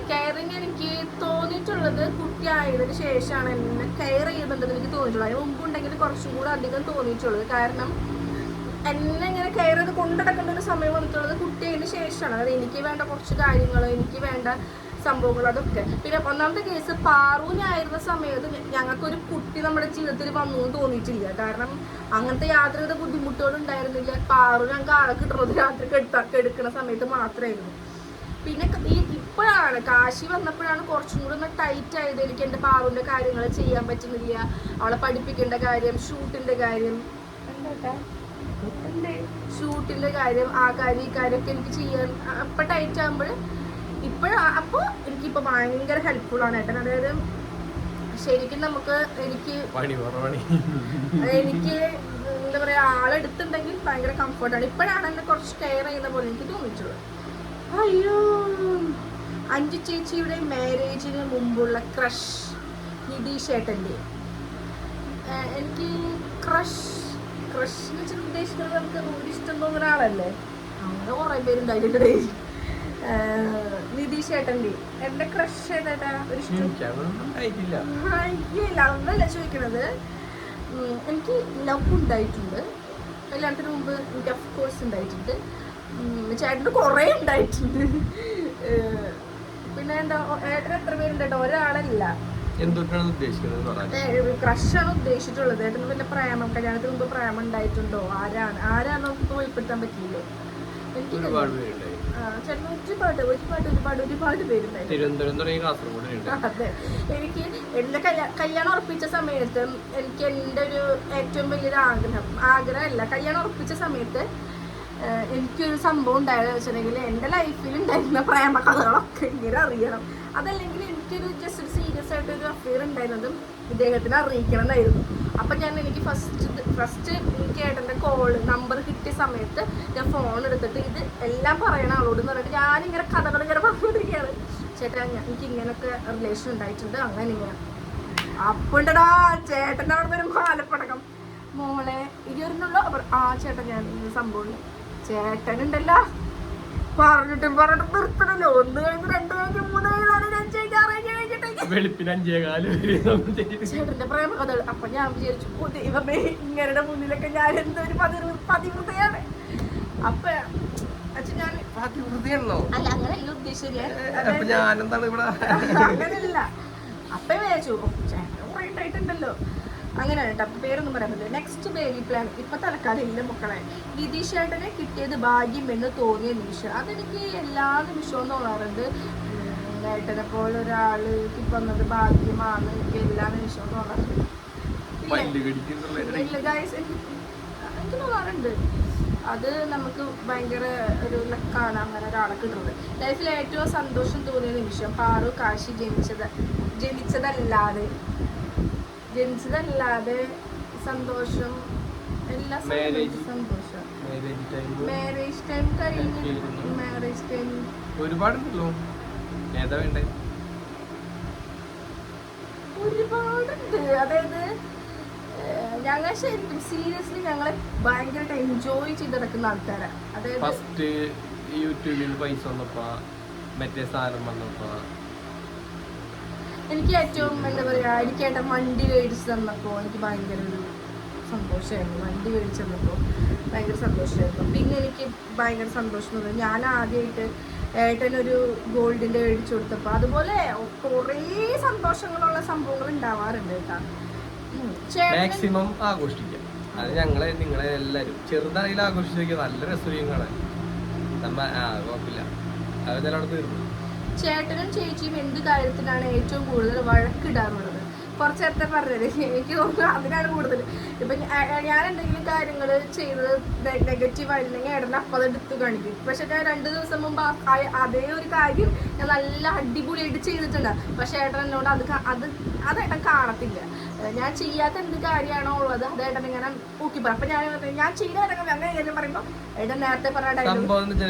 കെയറിങ് എനിക്ക് തോന്നിയിട്ടുള്ളത് കുട്ടി ആയതിനു ശേഷമാണ് എന്നെ കെയർ ചെയ്യുന്നുണ്ടെന്ന് എനിക്ക് തോന്നിയിട്ടുള്ളത്. അതിന് മുമ്പുണ്ടെങ്കിൽ കുറച്ചും കൂടെ അധികം തോന്നിയിട്ടുള്ളത്. കാരണം എന്നെ ഇങ്ങനെ കെയർ ചെയ്ത് കൊണ്ടുനടക്കേണ്ട ഒരു സമയം വന്നിട്ടുള്ളത് കുട്ടിയതിന് ശേഷമാണ്. അതായത് എനിക്ക് വേണ്ട കുറച്ച് കാര്യങ്ങൾ, എനിക്ക് വേണ്ട സംഭവങ്ങൾ, അതൊക്കെ. പിന്നെ ഒന്നാമത്തെ കേസ്, പാറൂനായിരുന്ന സമയത്ത് ഞങ്ങൾക്കൊരു കുട്ടി നമ്മുടെ ജീവിതത്തിൽ വന്നു എന്ന് തോന്നിയിട്ടില്ല. കാരണം അങ്ങനത്തെ യാതൊരുവിധ ബുദ്ധിമുട്ടുകളും ഉണ്ടായിരുന്നില്ല. പാറു ഞങ്ങൾക്ക് ആളെ കിട്ടുന്നത് രാത്രി കെടുക്കുന്ന സമയത്ത് മാത്രമായിരുന്നു. പിന്നെ ഇപ്പോഴാണ് കാശി വന്നപ്പോഴാണ് കുറച്ചും കൂടെ ഒന്ന് ടൈറ്റ് ആയത്. എനിക്ക് എൻ്റെ പാറുവിൻ്റെ കാര്യങ്ങൾ ചെയ്യാൻ പറ്റുന്നില്ല, അവളെ പഠിപ്പിക്കേണ്ട കാര്യം, ഷൂട്ടിൻ്റെ കാര്യം, ഷൂട്ടിൻ്റെ കാര്യം, ആ കാര്യം ഈ കാര്യമൊക്കെ എനിക്ക് ചെയ്യാൻ അപ്പം ടൈറ്റ് ആകുമ്പോൾ അപ്പോൾ എനിക്കിപ്പോൾ ഭയങ്കര ഹെൽപ്ഫുള്ളാണ് ഏട്ടൻ. അതായത് ശരിക്കും എനിക്ക് എന്താ പറയുക, ആളെടുത്തുണ്ടെങ്കിൽ ഭയങ്കര കംഫർട്ടാണ്. ഇപ്പോഴാണ് എന്നെ കുറച്ച് കെയർ ചെയ്യുന്ന പോലെ എനിക്ക് തോന്നിയിട്ടുള്ളത്. അയ്യോ, അഞ്ചു ചേച്ചിയുടെ മാരേജിന് മുമ്പുള്ള ക്രഷ് നിതീഷ് ഏട്ടൻ്റെ. എനിക്ക് ക്രഷ് എന്ന് വെച്ചാൽ ഉദ്ദേശിക്കുന്നത് നമുക്ക് ഒരു ഇഷ്ടം തോന്നുന്ന ഒരാളല്ലേ, അങ്ങനെ കുറേ പേരുണ്ടായില്ലേ. നിതീഷ് ഏട്ടൻ്റെ എൻ്റെ ക്രഷ് ഏതാ ഒരു ഇഷ്ടം ഇല്ല, ഒന്നല്ല ചോദിക്കണത്. എനിക്ക് ലവ് ഉണ്ടായിട്ടുണ്ട് കല്യാണത്തിന് മുമ്പ്, എനിക്ക് ഓഫ് കോഴ്സ് ഉണ്ടായിട്ടുണ്ട്. ചേട്ടന് കുറേ ഉണ്ടായിട്ടുണ്ട്. പിന്നെ എന്താ ഏട്ടൻ എത്ര പേരുണ്ടോ, ഒരാളല്ല. ക്രഷാണ് ഉദ്ദേശിച്ചിട്ടുള്ളത്. ഏട്ടന് വല്ല പ്രേമം, കല്യാണത്തിന് മുമ്പ് പ്രേമം ഉണ്ടായിട്ടുണ്ടോ, ആരാണ് നമുക്ക് വെളിപ്പെടുത്താൻ പറ്റില്ലല്ലോ. എനിക്ക് ചേട്ടന് ഒരുപാട് പേരുണ്ടായിരുന്നു. അതെ, എനിക്ക് എൻ്റെ കല്യാണം ഉറപ്പിച്ച സമയത്ത് എനിക്ക് എൻ്റെ ഒരു ഏറ്റവും വലിയൊരു ആഗ്രഹമല്ല, കല്യാണം ഉറപ്പിച്ച സമയത്ത് എനിക്കൊരു സംഭവം ഉണ്ടായത് വെച്ചിട്ടുണ്ടെങ്കിൽ എൻ്റെ ലൈഫിൽ ഉണ്ടായിരുന്ന പ്രേമ കഥകളൊക്കെ ഇങ്ങനെ അറിയണം. അതല്ലെങ്കിൽ എനിക്കൊരു ജസ്റ്റ് ഒരു സീരിയസ് ആയിട്ടൊരു അഫെയർ ഉണ്ടായിരുന്നതും ഇദ്ദേഹത്തിനെ അറിയിക്കണം എന്നായിരുന്നു. അപ്പം എനിക്ക് ഫസ്റ്റ് എനിക്ക് ഏട്ടൻ്റെ നമ്പർ കിട്ടിയ സമയത്ത് ഞാൻ ഫോൺ എടുത്തിട്ട് ഇത് എല്ലാം പറയണ ആളോട് എന്ന് പറഞ്ഞിട്ട് ഞാനിങ്ങനെ കഥകൾ ഇങ്ങനെ പറഞ്ഞുകൊണ്ടിരിക്കുകയാണ്. ചേട്ടാ എനിക്ക് ഇങ്ങനെയൊക്കെ റിലേഷൻ ഉണ്ടായിട്ടുണ്ട്, അങ്ങനെ ഇങ്ങനെ. അപ്പം ഉണ്ടടാ ചേട്ടൻ്റെ അവിടെ നിന്ന് ഒരു മാലപ്പടക്കം, മോളെ ഇരുന്നുള്ളൂ. ആ ചേട്ടൻ ഞാൻ സംഭവം ചേട്ടനുണ്ടല്ലോ പറഞ്ഞിട്ട് നിർത്തണല്ലോ. 1 കഴിഞ്ഞ് 2 കഴിഞ്ഞ് 3 കഴിഞ്ഞ് 5 കഴിഞ്ഞിട്ട് ചേട്ടന്റെ പ്രേമ കഥകൾ. അപ്പൊ ഞാൻ വിചാരിച്ചു, ദൈവമേ ഇങ്ങനെ മുന്നിലൊക്കെ ഞാൻ എന്തൊരു പതിവൃതയാണ്. അപ്പൊ ഞാൻ അല്ല അങ്ങനെയല്ല ഉദ്ദേശിച്ചത്, അങ്ങനെയല്ല. അപ്പൊ വിചാരിച്ചു ചേട്ടൻ കുറെ ഉണ്ടായിട്ടുണ്ടല്ലോ, അങ്ങനെയാണ് കേട്ടോ. പേരൊന്നും പറയാൻ പറ്റില്ല. നെക്സ്റ്റ് ബേബി പ്ലാൻ ഇപ്പൊ തൽക്കാലം ഇല്ല മക്കളെ. നിതീഷ് ഏട്ടനെ കിട്ടിയത് ഭാഗ്യം എന്ന് തോന്നിയ നിമിഷം, അതെനിക്ക് എല്ലാ നിമിഷവും തോന്നാറുണ്ട്. ഏട്ടനെ പോലെ ഒരാള് വന്നത് ഭാഗ്യമാണ് എനിക്ക് എല്ലാ നിമിഷവും തോന്നാറുണ്ട്. എനിക്ക് തോന്നാറുണ്ട് അത് നമുക്ക് ഭയങ്കര ഒരു ലക്കാണ് അങ്ങനെ ഒരാളെ കിട്ടുന്നത്. ലൈഫിൽ ഏറ്റവും സന്തോഷം തോന്നിയ നിമിഷം പാറു കാശി ജനിച്ചതല്ലാതെ സന്തോഷം, എല്ലാ സന്തോഷം. മാരേജ് ടൈം കഴിഞ്ഞു, മാരേജ് ടൈം ഒരുപാടുണ്ടല്ലോ. ഒരുപാടുണ്ട്. അതായത് ഞങ്ങൾ ശരിക്കും സീരിയസ്ലി ഞങ്ങളെ ഭയങ്കരമായിട്ട് എൻജോയ് ചെയ്ത് നടക്കുന്ന ആൾക്കാരാണ്. അതായത് ഫസ്റ്റ് യൂട്യൂബിൽ പൈസ വന്നപ്പോ മറ്റേ സാധനം വന്നപ്പോ എനിക്ക് ഏറ്റവും എന്താ പറയുക, എനിക്കേട്ടൻ വണ്ടി മേടിച്ച് തന്നപ്പോൾ എനിക്ക് ഭയങ്കര ഒരു സന്തോഷമായിരുന്നു. വണ്ടി മേടിച്ച് തന്നപ്പോൾ ഭയങ്കര സന്തോഷമായിരുന്നു. പിന്നെ എനിക്ക് ഭയങ്കര സന്തോഷം തോന്നുന്നു ഞാൻ ആദ്യമായിട്ട് ഏട്ടനൊരു ഗോൾഡിൻ്റെ മേടിച്ചു കൊടുത്തപ്പോൾ. അതുപോലെ കുറേ സന്തോഷങ്ങളുള്ള സംഭവങ്ങൾ ഉണ്ടാവാറുണ്ട് കേട്ടോ. മാക്സിമം ആഘോഷിക്കാം. അത് നിങ്ങളെ എല്ലാവരും ചെറുതാണെങ്കിൽ ആഘോഷിച്ച് നോക്കിയാൽ നല്ല രസവും കാണാൻ. കുഴപ്പമില്ല, അത് ചിലവിടെ തീർന്നു. ചേട്ടനും ചേച്ചിയും എന്ത് കാര്യത്തിനാണ് ഏറ്റവും കൂടുതൽ വഴക്കിടാറുള്ളത്? കുറച്ച് നേരത്തെ പറഞ്ഞത് എനിക്ക് തോന്നുന്നു അതിനാണ് കൂടുതൽ. ഇപ്പം ഞാൻ എന്തെങ്കിലും കാര്യങ്ങൾ ചെയ്തത് നെഗറ്റീവ് ആയിരുന്നെങ്കിൽ ഏട്ടനെ അപ്പം അതെടുത്ത് കാണിക്കും. പക്ഷെ ഞാൻ 2 ദിവസം മുമ്പ് അതേ ഒരു കാര്യം ഞാൻ നല്ല അടിപൊളിയായിട്ട് ചെയ്തിട്ടുണ്ട്. പക്ഷെ ഏട്ടൻ എന്നോട് അത് ഏട്ടൻ കാണത്തില്ല. ഞാൻ ചെയ്യാത്ത എന്ത് കാര്യമാണോ ഉള്ളത് അത് ഏട്ടൻ ഇങ്ങനെ ഊക്കി പറയും. അപ്പം ഞാൻ ചെയ്ത അങ്ങനെ കാര്യം പറയുമ്പോൾ ഏട്ടൻ നേരത്തെ പറഞ്ഞ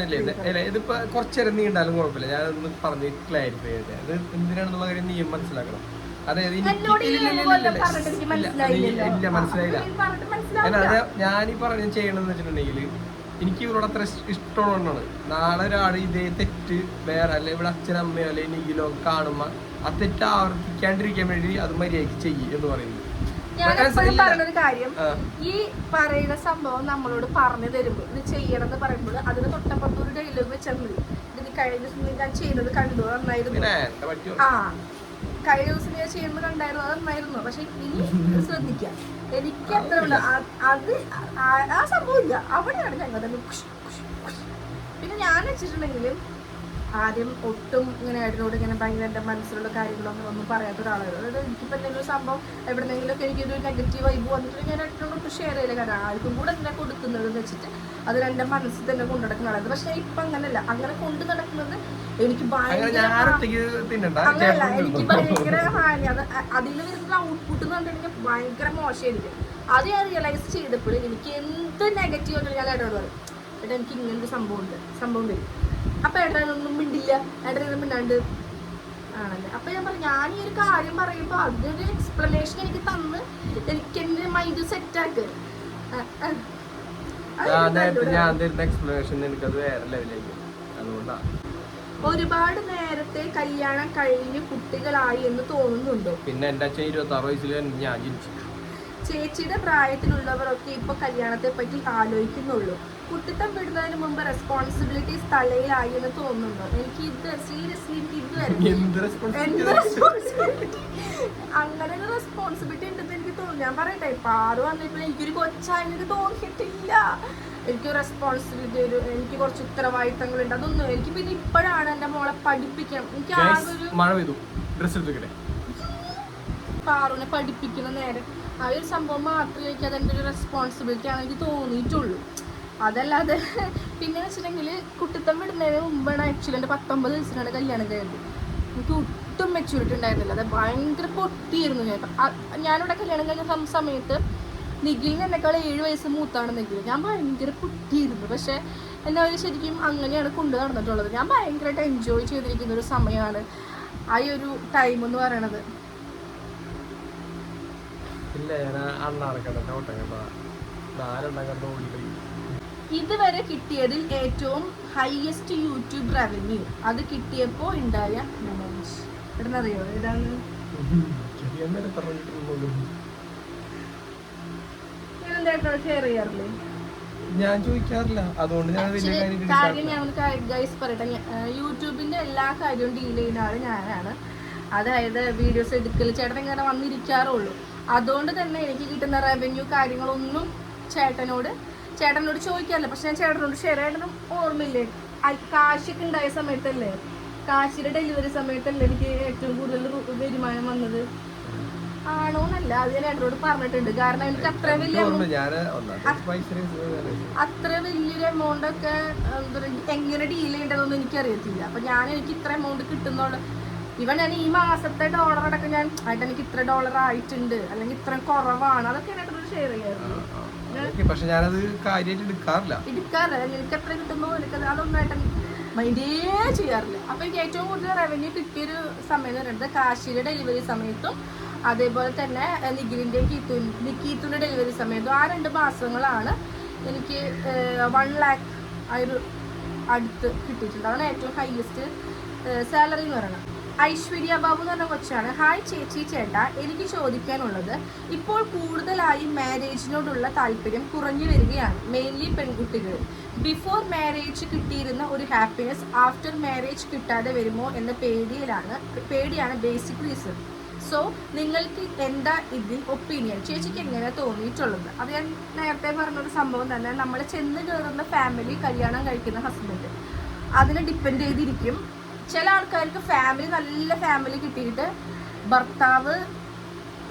ഇതിപ്പോ കുറച്ചേരം നീണ്ടാലും കുഴപ്പമില്ല. ഞാനൊന്ന് പറഞ്ഞ് ക്ലാരിഫൈ ചെയ്തത് അത് എന്തിനാണെന്നുള്ള കാര്യം നീ മനസ്സിലാക്കണം. അതായത് മനസ്സിലായില്ല. ഞാനീ പറഞ്ഞ് ചെയ്യണമെന്ന് വെച്ചിട്ടുണ്ടെങ്കിൽ എനിക്ക് ഇവരോട് അത്ര ഇഷ്ടമുള്ളതാണ്. നാളെ ഒരാൾ ഇതേ തെറ്റ് വേറെ അല്ലെ ഇവിടെ അച്ഛനമ്മയോ അല്ലെ നീലോ കാണുമ്പോ ആ തെറ്റ് ആവർത്തിക്കാണ്ടിരിക്കാൻ വേണ്ടി അത് മര്യാദയ്ക്ക് ചെയ്യും എന്ന് പറയുന്നത്. പറഞ്ഞൊരു കാര്യം, ഈ പറയുന്ന സംഭവം നമ്മളോട് പറഞ്ഞു തരുമ്പോൾ ഇത് ചെയ്യണം എന്ന് പറയുമ്പോൾ അതിന് തൊട്ടപ്പുറത്ത് ഒരു ഡയലോഗ് വെച്ചാൽ മതി. ഇത് കഴിഞ്ഞ ദിവസം ഞാൻ ചെയ്തത് കണ്ടു, നന്നായിരുന്നു. കഴിഞ്ഞ ദിവസം ഞാൻ ചെയ്യുന്നത് കണ്ടായിരുന്നു, അത് നന്നായിരുന്നു. പക്ഷെ ഇനി ശ്രദ്ധിക്കാം, എനിക്ക് അത്ര അത് ആ സംഭവം ഇല്ല. അവിടെയാണ് ഞങ്ങൾ തന്നെ. പിന്നെ ഞാൻ വെച്ചിട്ടുണ്ടെങ്കിൽ ആദ്യം ഒട്ടും ഇങ്ങനെ ഏട്ടനോട് ഇങ്ങനെ ഭയങ്കര എൻ്റെ മനസ്സിലുള്ള കാര്യങ്ങളൊന്നും ഒന്നും പറയാത്ത ഒരാളായിരുന്നു. അതായത് എനിക്കിപ്പോൾ എന്തെങ്കിലും സംഭവം എവിടെന്നെങ്കിലുമൊക്കെ എനിക്കൊരു നെഗറ്റീവ് വൈബ് വന്നിട്ട് ഞാൻ ഏട്ടനോട് ഷെയർ ചെയ്യില്ല. കാരണം ആർക്കും കൂടെ എന്നെ കൊടുക്കുന്നതെന്ന് വെച്ചിട്ട് അത് എൻ്റെ മനസ്സിൽ തന്നെ കൊണ്ടു നടക്കുന്നതാണ്. പക്ഷേ ഇപ്പം അങ്ങനെയല്ല. അങ്ങനെ കൊണ്ടു നടക്കുന്നത് എനിക്ക് ഭയങ്കര അങ്ങനെയല്ല, എനിക്ക് ഭയങ്കര ഹാനി. അതിൽ വരുന്ന ഔട്ട്പുട്ട് എന്ന് പറഞ്ഞിട്ടുണ്ടെങ്കിൽ ഭയങ്കര മോശമായിരിക്കും. അത് ഞാൻ റിയലൈസ് ചെയ്തപ്പോൾ എനിക്ക് എന്ത് നെഗറ്റീവ് ആയിട്ട് ഞാൻ ഏട്ടനോട് പറയും, ഏട്ടാ എനിക്ക് ഇങ്ങനൊരു സംഭവം വരും. അപ്പം ഏട്ടനൊന്നും മിണ്ടില്ല, ഏട്ടനൊന്നും മിണ്ടാണ്ട് ആണല്ലേ. അപ്പം ഞാൻ പറഞ്ഞു, ഞാൻ ഈ ഒരു കാര്യം പറയുമ്പോൾ അതിനൊരു എക്സ്പ്ലനേഷൻ എനിക്ക് തന്ന് എനിക്ക് എൻ്റെ മൈൻഡ് സെറ്റാക്ക്. ഒരുപാട് നേരത്തെ കല്യാണം കഴിഞ്ഞ് കുട്ടികളായി എന്ന് തോന്നുന്നുണ്ടോ? പിന്നെ എൻ്റെ അച്ഛൻ 26 വയസ്സിൽ ഞാൻ ജനിച്ചു. ചേച്ചിയുടെ പ്രായത്തിലുള്ളവരൊക്കെ ഇപ്പൊ കല്യാണത്തെ പറ്റി ആലോചിക്കുന്നുള്ളൂ. കുട്ടിത്തം വിടുന്നതിന് മുമ്പ് റെസ്പോൺസിബിലിറ്റീസ് തലയിലായി എന്ന് തോന്നുന്നുണ്ടോ? എനിക്ക് ഇത് സീരിയസ്ലി അങ്ങനെ ഒരു റെസ്പോൺസിബിലിറ്റി ഉണ്ടെന്ന് എനിക്ക് തോന്നുന്നു. ഞാൻ പറയട്ടെ, പാറു വന്നിട്ട് എനിക്കൊരു കൊച്ചായി എനിക്ക് തോന്നിയിട്ടില്ല. എനിക്ക് റെസ്പോൺസിബിലിറ്റി, എനിക്ക് കുറച്ച് ഉത്തരവാദിത്തങ്ങളുണ്ട്. അതൊന്നും എനിക്ക് പിന്നെ ഇപ്പോഴാണ് എൻ്റെ മോളെ പഠിപ്പിക്കണം. എനിക്ക് പാറുവിനെ പഠിപ്പിക്കുന്ന നേരം ആ ഒരു സംഭവം മാത്രമേ എനിക്ക് അതെൻ്റെ ഒരു റെസ്പോൺസിബിലിറ്റി ആണ് എനിക്ക് തോന്നിയിട്ടുള്ളൂ. അതല്ലാതെ പിന്നെ വെച്ചിട്ടുണ്ടെങ്കിൽ കുട്ടിത്തം വിടുന്നതിന് മുമ്പാണ് ആക്ച്വലി എൻ്റെ 19 വയസ്സിലാണ് കല്യാണം കഴിഞ്ഞത്. എനിക്ക് ഒട്ടും മെച്യൂരിറ്റി ഉണ്ടായിരുന്നില്ല. അത് ഭയങ്കര പൊട്ടിയായിരുന്നു. ഞാനിവിടെ കല്യാണം കഴിഞ്ഞ സമയത്ത് നിഖിലിന് എന്നെക്കാൾ 7 വയസ്സ് മൂത്താണ് നിഖിൽ. ഞാൻ ഭയങ്കര പൊട്ടിയിരുന്നു. പക്ഷേ എല്ലാവരും ശരിക്കും അങ്ങനെയാണ് കൊണ്ടു നടന്നിട്ടുള്ളത്. ഞാൻ ഭയങ്കരമായിട്ട് എൻജോയ് ചെയ്തിരിക്കുന്ന ഒരു സമയമാണ് ആ ഒരു ടൈം എന്ന് പറയണത്. ഇതുവരെ കിട്ടിയതിൽ ഏറ്റവും ഹൈയസ്റ്റ് യൂട്യൂബ് റവന്യൂ അത് കിട്ടിയപ്പോൾ ഉണ്ടായ മൊമെന്റ്സ് അറിയോ? ഏതാണ്? ഷെയർ ചെയ്യാറില്ലേ? ഞാൻ ചോദിക്കാറില്ല, അതുകൊണ്ട് കാര്യം ഞാൻ ഗൈസ് പറയട്ടെ, യൂട്യൂബിന്റെ എല്ലാ കാര്യവും ഡീൽ ചെയ്യുന്ന ആള് ഞാനാണ്. അതായത് വീഡിയോസ് എടുക്കൽ ചേട്ടൻ ഇങ്ങനെ വന്നിരിക്കാറുള്ളൂ. അതുകൊണ്ട് തന്നെ എനിക്ക് കിട്ടുന്ന റവന്യൂ കാര്യങ്ങളൊന്നും ചേട്ടനോട് ചോദിക്കാറില്ല. പക്ഷെ ഞാൻ ചേട്ടനോട് ഷെയർ ചെയ്യണം. ഓർമ്മയില്ലേ, കാശൊക്കെ ഉണ്ടായ സമയത്തല്ലേ, കാശിയുടെ ഡെലിവറി സമയത്തല്ലേ എനിക്ക് ഏറ്റവും കൂടുതൽ വരുമാനം വന്നത്? ആണോന്നല്ല, അത് ഞാൻ ഏട്ടനോട് പറഞ്ഞിട്ടുണ്ട്. കാരണം എനിക്ക് അത്ര വലിയൊരു എമൗണ്ട് ഒക്കെ എങ്ങനെ ഡീൽ ചെയ്യേണ്ടതെന്നൊന്നും എനിക്കറിയത്തില്ല. അപ്പൊ എനിക്ക് ഇത്ര എമൗണ്ട് കിട്ടുന്നോണ്ട് ഇവൻ ഞാൻ ഈ മാസത്തെ ഡോളർ അടക്കം ഞാൻ ആയിട്ട് എനിക്ക് ഇത്ര ഡോളർ ആയിട്ടുണ്ട് അല്ലെങ്കിൽ ഇത്ര കുറവാണ്, അതൊക്കെ ഏട്ടനോട് ഷെയർ ചെയ്യാറുണ്ട്. പക്ഷെ ഞാനത് കാര്യമായിട്ട് എടുക്കാറില്ല. എനിക്ക് എത്ര കിട്ടുമ്പോ എനിക്കത് അതൊന്നും ഏട്ടൻ മൈൻഡേ ചെയ്യാറില്ല. അപ്പൊ എനിക്ക് ഏറ്റവും കൂടുതൽ റവന്യൂ കിട്ടിയൊരു സമയം എന്ന് പറയുന്നത് കാശിയുടെ ഡെലിവറി സമയത്തും അതേപോലെ തന്നെ നിഖിലിന്റെയും കീത്തുവിന്റെ ഡെലിവറി സമയത്തും ആ 2 മാസങ്ങളാണ് എനിക്ക് 1 lakh ആ ഒരു അടുത്ത് കിട്ടിയിട്ടുണ്ട്. അതാണ് ഏറ്റവും ഹൈയസ്റ്റ് സാലറി എന്ന് പറയുന്നത്. ഐശ്വര്യ ബാബു എന്ന് പറഞ്ഞ കൊച്ചാണ്. ഹായ് ചേച്ചി ചേട്ടാ, എനിക്ക് ചോദിക്കാനുള്ളത്, ഇപ്പോൾ കൂടുതലായി മാരേജിനോടുള്ള താല്പര്യം കുറഞ്ഞു വരികയാണ്, മെയിൻലി പെൺകുട്ടികൾ. ബിഫോർ മാരേജ് കിട്ടിയിരുന്ന ഒരു ഹാപ്പിനെസ് ആഫ്റ്റർ മാരേജ് കിട്ടാതെ വരുമോ എന്ന പേടിയാണ് ബേസിക് റീസൺ. സോ നിങ്ങൾക്ക് എന്താ ഇതിൽ ഒപ്പീനിയൻ? ചേച്ചിക്ക് എങ്ങനെ തോന്നിയിട്ടുള്ളത്? അത് ഞാൻ നേരത്തെ പറഞ്ഞൊരു സംഭവം തന്നെ. നമ്മൾ ചെന്ന് കയറുന്ന ഫാമിലി, കല്യാണം കഴിക്കുന്ന ഹസ്ബൻഡ്, അതിനെ ഡിപ്പെൻഡ് ചെയ്തിരിക്കും. ചില ആൾക്കാർക്ക് നല്ല ഫാമിലി കിട്ടിയിട്ട് ഭർത്താവ്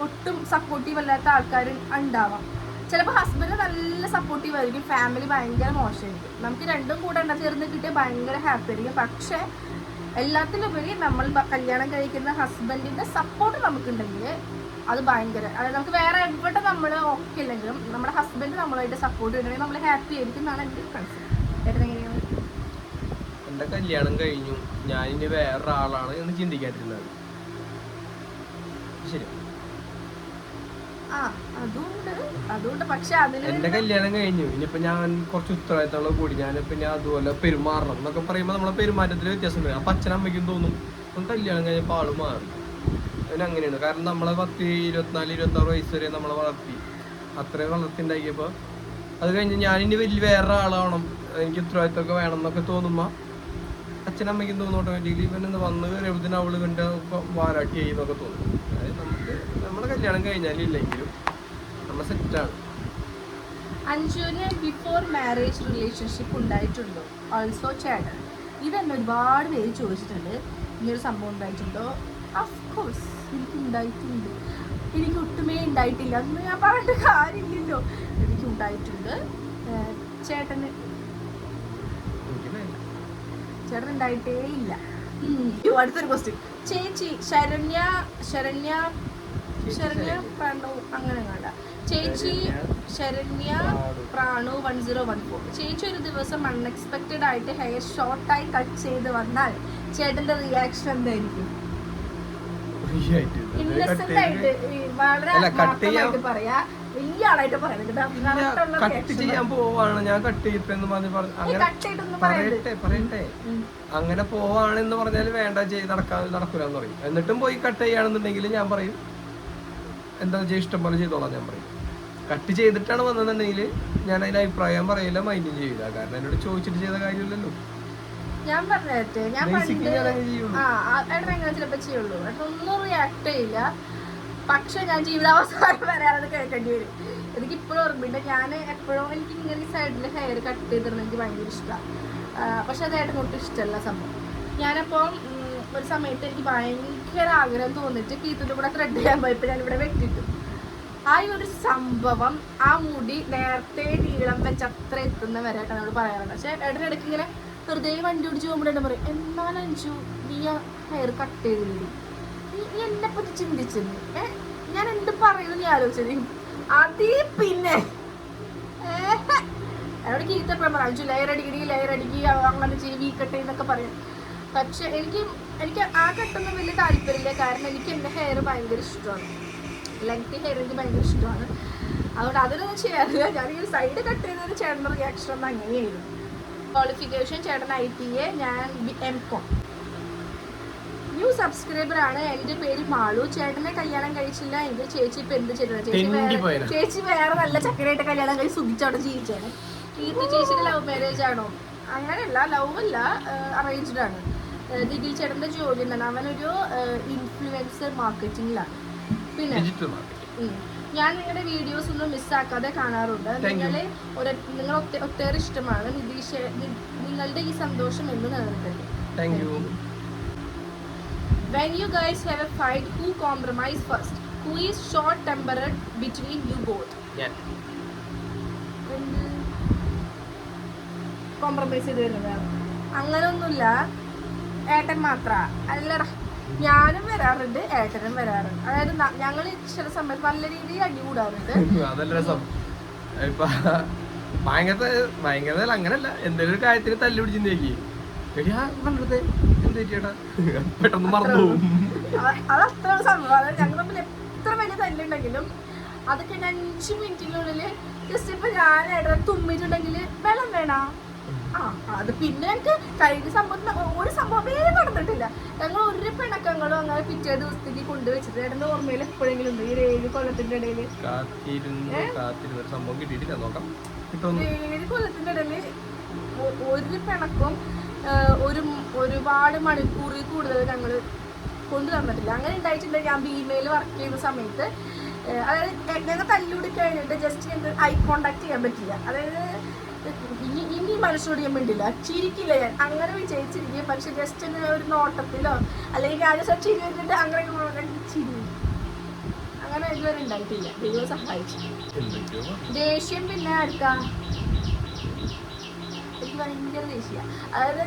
ഒട്ടും സപ്പോർട്ടീവ് അല്ലാത്ത ആൾക്കാർ ഉണ്ടാവാം. ചിലപ്പോൾ ഹസ്ബൻഡ് നല്ല സപ്പോർട്ടീവ് ആയിരിക്കും, ഫാമിലി ഭയങ്കര മോശമായിരിക്കും. നമുക്ക് രണ്ടും കൂടെ ചേർന്ന് കിട്ടിയാൽ ഭയങ്കര ഹാപ്പി ആയിരിക്കും. പക്ഷേ എല്ലാത്തിലുപരി നമ്മൾ കല്യാണം കഴിക്കുന്ന ഹസ്ബൻഡിന്റെ സപ്പോർട്ട് നമുക്കുണ്ടെങ്കിൽ അത് ഭയങ്കര, അതായത് നമുക്ക് വേറെ എവിടെ നമ്മൾ ഓക്കെ ഇല്ലെങ്കിലും നമ്മുടെ ഹസ്ബൻഡ് നമ്മളായിട്ട് സപ്പോർട്ട് ചെയ്യണമെങ്കിൽ നമ്മൾ ഹാപ്പി ആയിരിക്കും എന്നാണ് എൻ്റെ കൺസെപ്റ്റ്. എങ്ങനെയാണ്? എൻ്റെ കല്യാണം കഴിഞ്ഞു, ഞാനിനി വേറൊരാളാണ് എന്ന് ചിന്തിക്കാതിരുന്നത് ശരി. അതുകൊണ്ട് പക്ഷെ എന്റെ കല്യാണം കഴിഞ്ഞു, ഇനിയിപ്പോ ഞാൻ കുറച്ച് ഉത്തരവാദിത്തമുള്ള കൂടി ഞാൻ പിന്നെ അതുപോലെ പെരുമാറണം എന്നൊക്കെ പറയുമ്പോൾ നമ്മളെ പെരുമാറ്റത്തിൽ വ്യത്യാസം വരും. അപ്പൊ അച്ഛനമ്മയ്ക്കും തോന്നും കല്യാണം കഴിഞ്ഞപ്പോൾ ആള് മാറി. അതിനങ്ങനെയാണ്. കാരണം നമ്മളെ 10, 24, 26 വയസ്സ് വരെ നമ്മളെ വളർത്തി, അത്രയും വളർത്തിണ്ടാക്കിയപ്പോൾ അത് കഴിഞ്ഞ് ഞാനിനി വേറെ ആളാവണം, എനിക്ക് ഉത്തരവാദിത്തമൊക്കെ വേണം എന്നൊക്കെ തോന്നുമ്പോൾ അച്ഛനമ്മയ്ക്കും തോന്നും ഓട്ടോമാറ്റിക്കലി ഇവനെന്ന് വന്ന് കയറിയപ്പോഴത്തേനും അവള് കണ്ട് വാരാട്ടി ആയി എന്നൊക്കെ തോന്നും. അതായത് നമുക്ക് നമ്മളെ കല്യാണം കഴിഞ്ഞാലും ഇല്ലെങ്കിലും നമ്മൾ സെറ്റാണ്. അഞ്ജുവിന് ബിഫോർ മാരേജ് റിലേഷൻഷിപ്പ് ഉണ്ടായിട്ടുണ്ടോ? ഓൾസോ ചേട്ടൻ ഇതെന്നെ ഒരുപാട് പേര് ചോദിച്ചിട്ടുണ്ട്, ഇങ്ങനൊരു സംഭവം ഉണ്ടായിട്ടുണ്ടോ? അഫ്കോഴ്സ് എനിക്ക് ഉണ്ടായിട്ടുണ്ട്. എനിക്ക് ഒട്ടുമേ ഉണ്ടായിട്ടില്ല എന്ന് ഞാൻ പറയേണ്ട കാര്യമില്ലല്ലോ, എനിക്ക് ഉണ്ടായിട്ടുണ്ട്. ചേട്ടന് ഉണ്ടായിട്ടേ ഇല്ല. അടുത്തൊരു ക്വസ്റ്റ്യൻ. ചേച്ചി ശരണ്യ പ്രാണു അങ്ങനെ കണ്ട ചേച്ചി ശരണ്യ പ്രാണു 1014. ചേച്ചി ഒരു ദിവസം അൺഎക്സ്പെക്റ്റഡ് ആയിട്ട് ഹെയർ ഷോർട്ടായി കട്ട് ചെയ്ത് വന്നാൽ ചേട്ടന്റെ റിയാക്ഷൻ എന്തായിരിക്കും? ഇന്നസെന്റ് ആയിട്ട് വളരെ പറയാ, വലിയ ആളായിട്ട് കട്ട് ചെയ്യാൻ പോവാണ് ഞാൻ കട്ട് ചെയ്യിപ്പെന്ന് പറയട്ടെ. അങ്ങനെ പോവാണെന്ന് പറഞ്ഞാൽ വേണ്ട നടക്കൂലെന്ന് പറയും. എന്നിട്ടും പോയി കട്ട് ചെയ്യാണെന്നുണ്ടെങ്കിൽ ഞാൻ പറയും എന്താ വെച്ചാൽ ഇഷ്ടം പോലെ ചെയ്തോളാം ഞാൻ പറയും. കട്ട് ചെയ്തിട്ടാണ് വന്നതെന്നുണ്ടെങ്കിൽ ഞാൻ അതിന് അഭിപ്രായം പറയില്ല, മൈൻഡും ചെയ്യില്ല. കാരണം എന്നോട് ചോദിച്ചിട്ട് ചെയ്ത കാര്യമില്ലല്ലോ. ഞാൻ പറഞ്ഞേ, ഞാൻ ചിലപ്പോ ചെയ്യുള്ളൂ, ഒന്നും റിയാക്ട് ചെയ്യില്ല. പക്ഷെ ഞാൻ ജീവിതാവസാനം വരെ അത് കേൾക്കേണ്ടി വരും. എനിക്ക് ഇപ്പോഴും ഓർമ്മയുണ്ട്, ഞാൻ എപ്പോഴും എനിക്ക് ഇങ്ങനെ ഈ സൈഡിൽ ഹെയർ കട്ട് ചെയ്തിരുന്നത് എനിക്ക് ഭയങ്കര ഇഷ്ടമാണ്. പക്ഷെ അത് ഏട്ടനൊട്ടും ഇഷ്ടമല്ല സംഭവം. ഞാനപ്പോൾ ഒരു സമയത്ത് എനിക്ക് ഭയങ്കര ആഗ്രഹം തോന്നിട്ട് കീത്തിൻ്റെ കൂടെ ത്രെഡ് ചെയ്യാൻ പോയപ്പോൾ ഞാനിവിടെ വെട്ടിട്ടു. ആ ഒരു സംഭവം ആ മുടി നേരത്തെ നീളം വെച്ച് അത്ര എത്തുന്ന വരെ ഏട്ടനോട് പറയാറുണ്ട്. പക്ഷെ ഏട്ടനിടയ്ക്ക് ഇങ്ങനെ വെറുതെ വണ്ടി ഓടിച്ച് പോകുമ്പോഴേട്ടൻ പറയും, എന്നാലും അഞ്ചു നീ ആ ഹെയർ കട്ട് ചെയ്തില്ലേ, നീ എന്നെ പറ്റി ചിന്തിച്ചിരുന്നു, ഞാൻ എന്ത് പറയുന്നു നീ ആലോചിച്ചു. അതീ പിന്നെ എന്നോട് കീത്തപ്പോഴും പറയാം, അഞ്ചു ലെയർ അടിക്കുക അങ്ങനെ ചെയ്യും, ഈ കട്ട് എന്നൊക്കെ പറയും. പക്ഷെ എനിക്ക് ആ കട്ടൊന്നും വലിയ താല്പര്യമില്ല. കാരണം എനിക്ക് എൻ്റെ ഹെയർ ഭയങ്കര ഇഷ്ടമാണ്, ലെങ്തി ഹെയർ എനിക്ക് ഭയങ്കര ഇഷ്ടമാണ്. അതുകൊണ്ട് അതിനൊന്നും ചെയ്യാറില്ല. ഞാൻ ഈ സൈഡ് കട്ട് ചെയ്തതിന് ചേട്ടൻ്റെ റിയാക്ഷൻ ഒന്നും അങ്ങനെയായിരുന്നു. ക്വാളിഫിക്കേഷൻ ചേട്ടൻ ITA, ഞാൻ M.Com. ന്യൂ സബ്സ്ക്രൈബർ ആണ്. എൻ്റെ പേര് മാളു. ചേട്ടനെ കല്യാണം കഴിച്ചില്ല എങ്കിൽ ചേച്ചി ഇപ്പം എന്ത് ചെയ്തത്? ചേച്ചി വേറെ നല്ല ചക്കരയായിട്ട് കല്യാണം കഴിച്ച് സുഖിച്ചവിടെ ജീവിച്ചാണ്. കീർത്തി ചേച്ചിയുടെ ലവ് മാരേജ് ആണോ? അങ്ങനെയല്ല, ലവ് അല്ല, അറേഞ്ച്ഡ് ആണ്. ദിഗിൽ ചേട്ടൻ്റെ ജോലി എന്താണ്? അവനൊരു ഇൻഫ്ലുവൻസർ മാർക്കറ്റിംഗിലാണ്. പിന്നെ ഞാൻ നിങ്ങളുടെ വീഡിയോസ് ഒന്നും മിസ്സാക്കാതെ കാണാറുണ്ട്. നിങ്ങൾ ഒത്തേറെ ഇഷ്ടമാണ്. നിങ്ങളുടെ ഈ സന്തോഷം എന്ന് നിലനിൽക്കട്ടെ. When you guys have a fight, who compromise first? Who is short-tempered between you both? Compromise ചെയ്ത് വരുന്നത് അങ്ങനൊന്നുമില്ല. ഏട്ടൻ മാത്ര അല്ലടാ, ഞാനും വരാറുണ്ട്, ഏട്ടനും വരാറുണ്ട്. അതായത് ഞങ്ങൾ ചില സമയത്ത് നല്ല രീതിയിൽ അടി കൂടാറുണ്ട്. അതല്ല രസം. ഇപ്പൊ ഭയങ്കര അങ്ങനല്ല, എന്തെങ്കിലും ഒരു കാര്യത്തിന് തല്ലു പിടിച്ചിട്ടേക്ക് പെട്ടെന്ന് മറന്നു പോകും. അതത്ര സംഭവം. ഞങ്ങൾ തമ്മിൽ എത്ര വലിയ തല്ലുണ്ടെങ്കിലും അതൊക്കെ 5 മിനിറ്റിനുള്ളിൽ ജസ്റ്റ് ഇപ്പൊ ഞാനായിട്ട് തുമ്മിട്ടുണ്ടെങ്കിൽ വെള്ളം വേണോ, അത് പിന്നെ ഞങ്ങൾക്ക് കഴിഞ്ഞ സംഭവം ഒരു സംഭവമേ നടന്നിട്ടില്ല. ഞങ്ങൾ ഒരു പിണക്കങ്ങളും അങ്ങനെ പിറ്റേ ദിവസത്തേക്ക് കൊണ്ടുവച്ചിട്ട് ഏട്ടൻ്റെ ഓർമ്മയിൽ എപ്പോഴെങ്കിലും ഉണ്ട് ഈ 7 കൊല്ലത്തിന്റെ ഇടയിൽ 7 കൊല്ലത്തിന്റെ ഇടയിൽ ഒരു പിണക്കും ഒരുപാട് മണിക്കൂറിൽ കൂടുതൽ ഞങ്ങൾ കൊണ്ടു തന്നിട്ടില്ല. അങ്ങനെ ഉണ്ടായിട്ടുണ്ടെങ്കിൽ ഞാൻ ബിമെയിൽ വർക്ക് ചെയ്യുന്ന സമയത്ത്, അതായത് ഞങ്ങൾ തല്ലൂടി കഴിഞ്ഞിട്ട് ജസ്റ്റ് ഞങ്ങൾക്ക് ഐ കോണ്ടാക്ട് ചെയ്യാൻ പറ്റില്ല. അതായത് ഇനി മനസ്സോട് ഞാൻ വേണ്ടില്ല, ചിരിക്കില്ല ഞാൻ, അങ്ങനെ വിജയിച്ചിരിക്കും. പക്ഷെ ജസ്റ്റ് ഒരു നോട്ടത്തിലോ അല്ലെങ്കിൽ ഞാൻ ചിരി വെച്ചിട്ട് അങ്ങനെ ചിരി അങ്ങനെ ഇതുവരെ ഉണ്ടായിട്ടില്ല. ദൈവം സഹായിച്ചു. ദേഷ്യം പിന്നെ ആർക്കാം, എനിക്ക് ഭയങ്കര ദേഷ്യമാണ്. അതായത്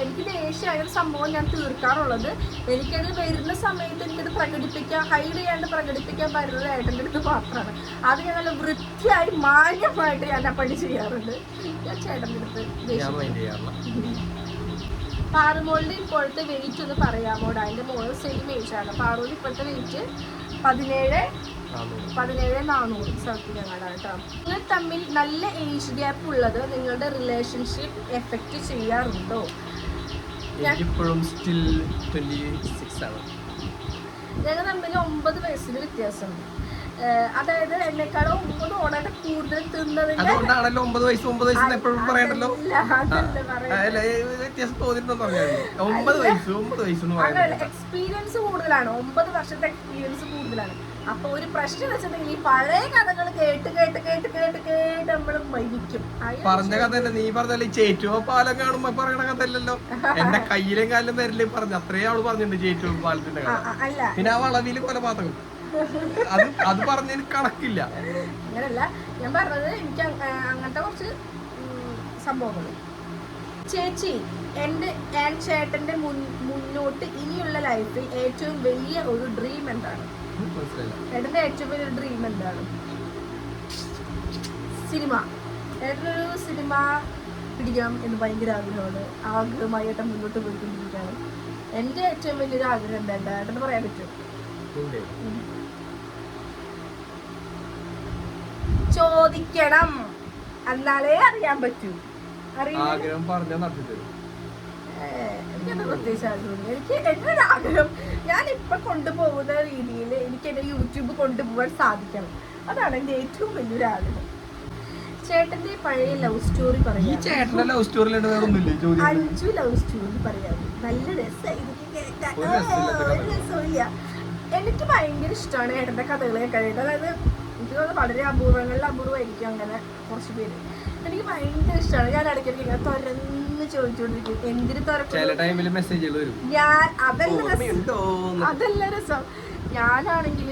എനിക്ക് ദേഷ്യമായ ഒരു സംഭവം ഞാൻ തീർക്കാറുള്ളത്, എനിക്കത് വരുന്ന സമയത്ത് എനിക്കത് പ്രകടിപ്പിക്കാൻ, ഹൈഡ് ചെയ്യാണ്ട് പ്രകടിപ്പിക്കാൻ പറ്റുന്നത് ഏട്ടൻ്റെ അടുത്ത് മാത്രമാണ്. അത് ഞാൻ നല്ല വൃത്തിയായി മാന്യമായിട്ട് ഞാൻ ആ പണി ചെയ്യാറുണ്ട്. ഞാൻ ചേട്ടൻ്റെ അടുത്ത് പാറുമോളുടെ ഇപ്പോഴത്തെ വെയിറ്റ് ഒന്ന് പറയാമോടാ? എൻ്റെ മോള് സെയിം ഏജാണ്. പാറുവിൻ്റെ ഇപ്പോഴത്തെ വെയിറ്റ് 17,400 സർക്കിലങ്ങാടാണ് കേട്ടോ. നിങ്ങൾ തമ്മിൽ നല്ല ഏജ് ഗ്യാപ്പ് ഉള്ളത് നിങ്ങളുടെ റിലേഷൻഷിപ്പ് എഫക്റ്റ് ചെയ്യാറുണ്ടോ? ഞങ്ങൾ തമ്മിൽ 9 വയസ്സിന് വ്യത്യാസമുണ്ട്. അതായത് എന്നെക്കാളും 9 ഓടായിട്ട് കൂടുതൽ തിന്നതിന്റെ എക്സ്പീരിയൻസ് കൂടുതലാണ്. 9 വർഷത്തെ എക്സ്പീരിയൻസ് കൂടുതലാണ്. അപ്പൊ ഒരു പ്രശ്നം വെച്ചിട്ടുണ്ടെങ്കിൽ ഈ പഴയ കഥകൾ കേട്ട് കേട്ട് കേട്ട് കേട്ട് കേട്ട് നമ്മൾ മരിക്കും. പറഞ്ഞ കഥ തന്നെ നീ പറഞ്ഞല്ലേ, ചേറ്റുവ പാലം കാണുമ്പോ പറയണ കഥ അല്ലല്ലോ. എന്റെ കയ്യിലും കാലിലും വരല്ലേ പറഞ്ഞു, അത്രയും അവള് പറഞ്ഞിട്ടുണ്ട് ചേറ്റുവ പാലത്തിന്റെ കഥ. പിന്നെ ആ വളവില് കൊലപാതകം അത് പറഞ്ഞതിന് കണക്കില്ല. അങ്ങനല്ല ഞാൻ പറഞ്ഞത്, എനിക്ക് അങ്ങനത്തെ കുറച്ച് സംഭവങ്ങൾ. ചേച്ചി, എൻ്റെ ചേട്ടന്റെ മുന്നോട്ട് ഇനിയുള്ള ലൈഫിൽ ഏറ്റവും വലിയ ഒരു ഡ്രീം എന്താണ്? ചേട്ടന്റെ ഏറ്റവും വലിയ ഡ്രീം എന്താണ്? സിനിമ. ചേട്ടനൊരു സിനിമ പിടിക്കണം എന്ന് ഭയങ്കര ആഗ്രഹമാണ്. ആഗ്രഹമായി ഏട്ടൻ മുന്നോട്ട് പോയിക്കൊണ്ടിരിക്കുകയാണ്. എൻ്റെ ഏറ്റവും വലിയൊരു ആഗ്രഹം എന്താ ഏട്ടന് പറയാൻ പറ്റും? ചോദിക്കണം, എന്നാലേ അറിയാൻ പറ്റൂ. ആഗ്രഹം പറഞ്ഞാൽ നടത്തി തരും. എനിക്കത് പ്രത്യേകിച്ച് ആഗ്രഹം. എനിക്ക് എൻ്റെ ഒരു ആഗ്രഹം, ഞാൻ ഇപ്പൊ കൊണ്ടുപോകുന്ന രീതിയിൽ എനിക്ക് എന്റെ യൂട്യൂബ് കൊണ്ടുപോകാൻ സാധിക്കണം. അതാണ് എന്റെ ഏറ്റവും വലിയൊരു ആഗ്രഹം. ചേട്ടന്റെ പഴയ ലവ് സ്റ്റോറി പറയാം. 5 ലവ് സ്റ്റോറി പറയാം. നല്ല രസമില്ല. എനിക്ക് ഭയങ്കര ഇഷ്ടമാണ് ഏട്ടന്റെ കഥകളെ കഴിയിട്ട്. അതായത് എനിക്ക് തോന്നുന്നു വളരെ അപൂർവമായിരിക്കും അങ്ങനെ കുറച്ച് പേര്. എനിക്ക് ഭയങ്കര ഇഷ്ടമാണ്. ഞാൻ ഇടയ്ക്കിടയ്ക്ക് ഇങ്ങനെ തുറന്ന് ചോദിച്ചുകൊണ്ടിരിക്കും, എന്തിനു തുറക്കും ഞാൻ. അതല്ല രസം. ഞാനാണെങ്കിൽ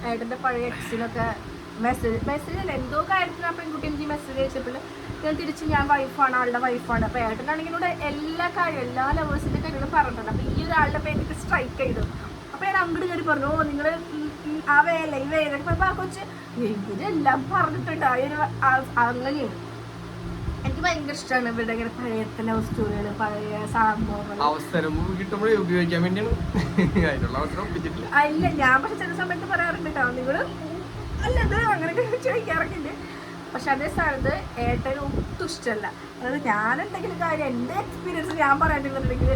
ഏട്ടന്റെ പഴയ എക്സിനൊക്കെ മെസ്സേജ് അല്ല എന്തോ കാര്യത്തിന് ആ പെൺകുട്ടി എനിക്ക് മെസ്സേജ് അയച്ചപ്പോൾ ഞാൻ തിരിച്ച് ഞാൻ വൈഫാണ്, ആളുടെ വൈഫാണ്. അപ്പൊ ഏട്ടനാണെങ്കിൽ ഇവിടെ എല്ലാ ലവേഴ്സിന്റെ കാര്യങ്ങളും പറഞ്ഞിട്ടുണ്ട്. അപ്പൊ ഈ ഒരാളുടെ പേര് എനിക്ക് സ്ട്രൈക്ക് ചെയ്തു. അപ്പൊ ഞാൻ അങ്ങോട്ട് കയറി പറഞ്ഞു, ഓ നിങ്ങള് ആ വേല ഈ വേലൊക്കെ കൊച്ച് ഇവരെല്ലാം പറഞ്ഞിട്ടുണ്ട്. അങ്ങനെയും എനിക്ക് ഭയങ്കര ഇഷ്ടമാണ് ഇവരുടെ ഇങ്ങനെ പഴയ ലവ് സ്റ്റോറികള്, പഴയ സംഭവങ്ങൾ. അവസരം കിട്ടുമ്പോഴേ ഉപയോഗിക്കാൻ വേണ്ടിയാണ്. അല്ല ഞാൻ പക്ഷെ ചില സമയത്ത് പറയാറുണ്ട് കേട്ടോ, നിങ്ങള് അല്ലത് അങ്ങനെയൊക്കെ ചോദിക്കാറൊക്കെ ഉണ്ട്. പക്ഷെ അതേ സ്ഥാനത്ത് ഏട്ടന് ഒട്ടും ഇഷ്ടമല്ല. അതായത് ഞാൻ എന്തെങ്കിലും കാര്യം എൻ്റെ എക്സ്പീരിയൻസ് ഞാൻ പറയാനുണ്ടെന്നുണ്ടെങ്കിൽ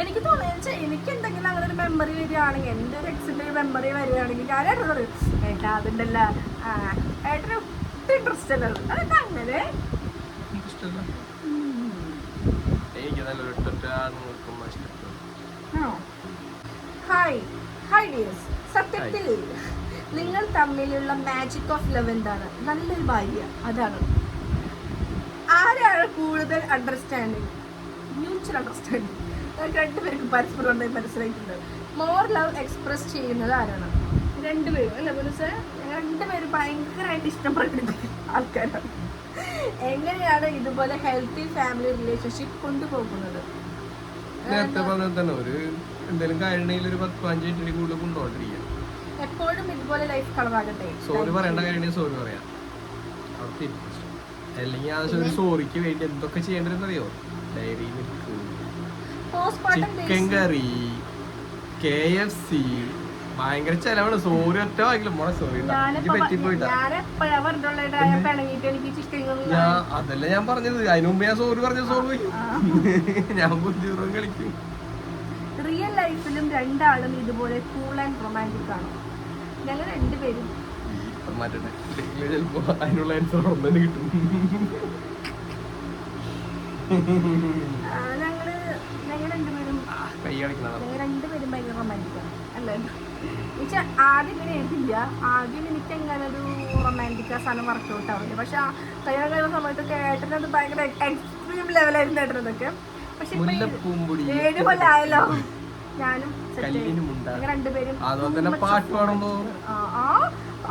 എനിക്ക് തോന്നുന്നത് എനിക്ക് എന്തെങ്കിലും അങ്ങനെ ഒരു മെമ്മറി വരികയാണെങ്കിൽ, എൻ്റെ ഒരു എക്സിൻ്റെ മെമ്മറി വരികയാണെങ്കിൽ ഞാൻ ഏട്ടൻ പറയും, ഏട്ടാ അതുണ്ടല്ല ഏട്ടന് ഒട്ടും ഇൻട്രസ്റ്റ് അല്ല. അതെന്താ അങ്ങനെ? ഹായ് ഡിയേഴ്സ്, സത്യത്തിൽ നിങ്ങൾ തമ്മിലുള്ള മാജിക് ഓഫ് ലവ് എന്താണ്? നല്ലൊരു ഭാര്യ, അതാണ്. ആരാണ് കൂടുതൽ അണ്ടർസ്റ്റാൻഡിങ്? Mutual understanding. രണ്ടുപേർക്കും പരസ്പരം മനസ്സിലായിട്ടുണ്ട്. മോർ ലവ് എക്സ്പ്രസ് ചെയ്യുന്നത് ആരാണ്? രണ്ടുപേരും അല്ല മനസ്സ്. രണ്ടുപേരും ഭയങ്കരമായിട്ട് ഇഷ്ടം പ്രകടിപ്പിക്കുന്ന ആൾക്കാരാണ്. എങ്ങനെയാണ് ഇതുപോലെ ഹെൽത്തി ഫാമിലി റിലേഷൻഷിപ്പ് കൊണ്ടുപോകുന്നത്? എന്തെങ്കിലും കാര്യമുണ്ടെങ്കിൽ ഒരു 10-15 മിനിറ്റ് കൂടുതൽ കൊണ്ടുപോകാണ്ടിരിക്കുക. എപ്പോഴും ഇതുപോലെ ലൈഫ് കളവാകട്ടെ. സോറി പറയേണ്ട കാര്യമുണ്ടെങ്കിൽ സോറി പറയാം. അല്ലെങ്കിൽ ആ സോറിക്ക് വേണ്ടി എന്തൊക്കെ ചെയ്യേണ്ടതെന്നറിയോ? ഡയറി മിൽക്ക്, ചിക്കൻ കറി, KFC, ഭയങ്കര ചെലവാണ്. സോറി ഒറ്റ വാങ്ങില്ല മോളെ. സോറി പറ്റിപ്പോയിട്ടാ. അതല്ല ഞാൻ പറഞ്ഞത്. അതിനു മുമ്പ് ഞാൻ സോറി പറഞ്ഞ സോറി ഞാൻ ബുദ്ധിപൂർവ്വം കളിക്കും. റിയൽ ലൈഫിലും രണ്ടാളും ഇതുപോലെ കൂൾ ആൻഡ് റൊമാൻറ്റിക് ആണ്. ഞങ്ങൾ രണ്ടുപേരും ചിലപ്പോ അതിനുള്ള ആൻസർ ഒന്നും കിട്ടും. രണ്ടുപേരും ഭയങ്കര റൊമാൻറ്റിക്കാണ് അല്ലേ? എനിക്ക് ആദ്യം ഇങ്ങനെ എഴുതില്ല. ആദ്യം എനിക്ക് എങ്ങനെ ഒരു റൊമാൻറ്റിക് ആ സാധനം വർക്കൗട്ട് ആവില്ല. പക്ഷെ കല്യാണം കഴിയുന്ന സമയത്തൊക്കെ ഏട്ടനത് ഭയങ്കര എക്സ്ട്രീം ലെവലായിരുന്നു ഏട്ടനതൊക്കെ. പക്ഷെ 7 കൊല്ലമായല്ലോ ഞാനും രണ്ടുപേരും.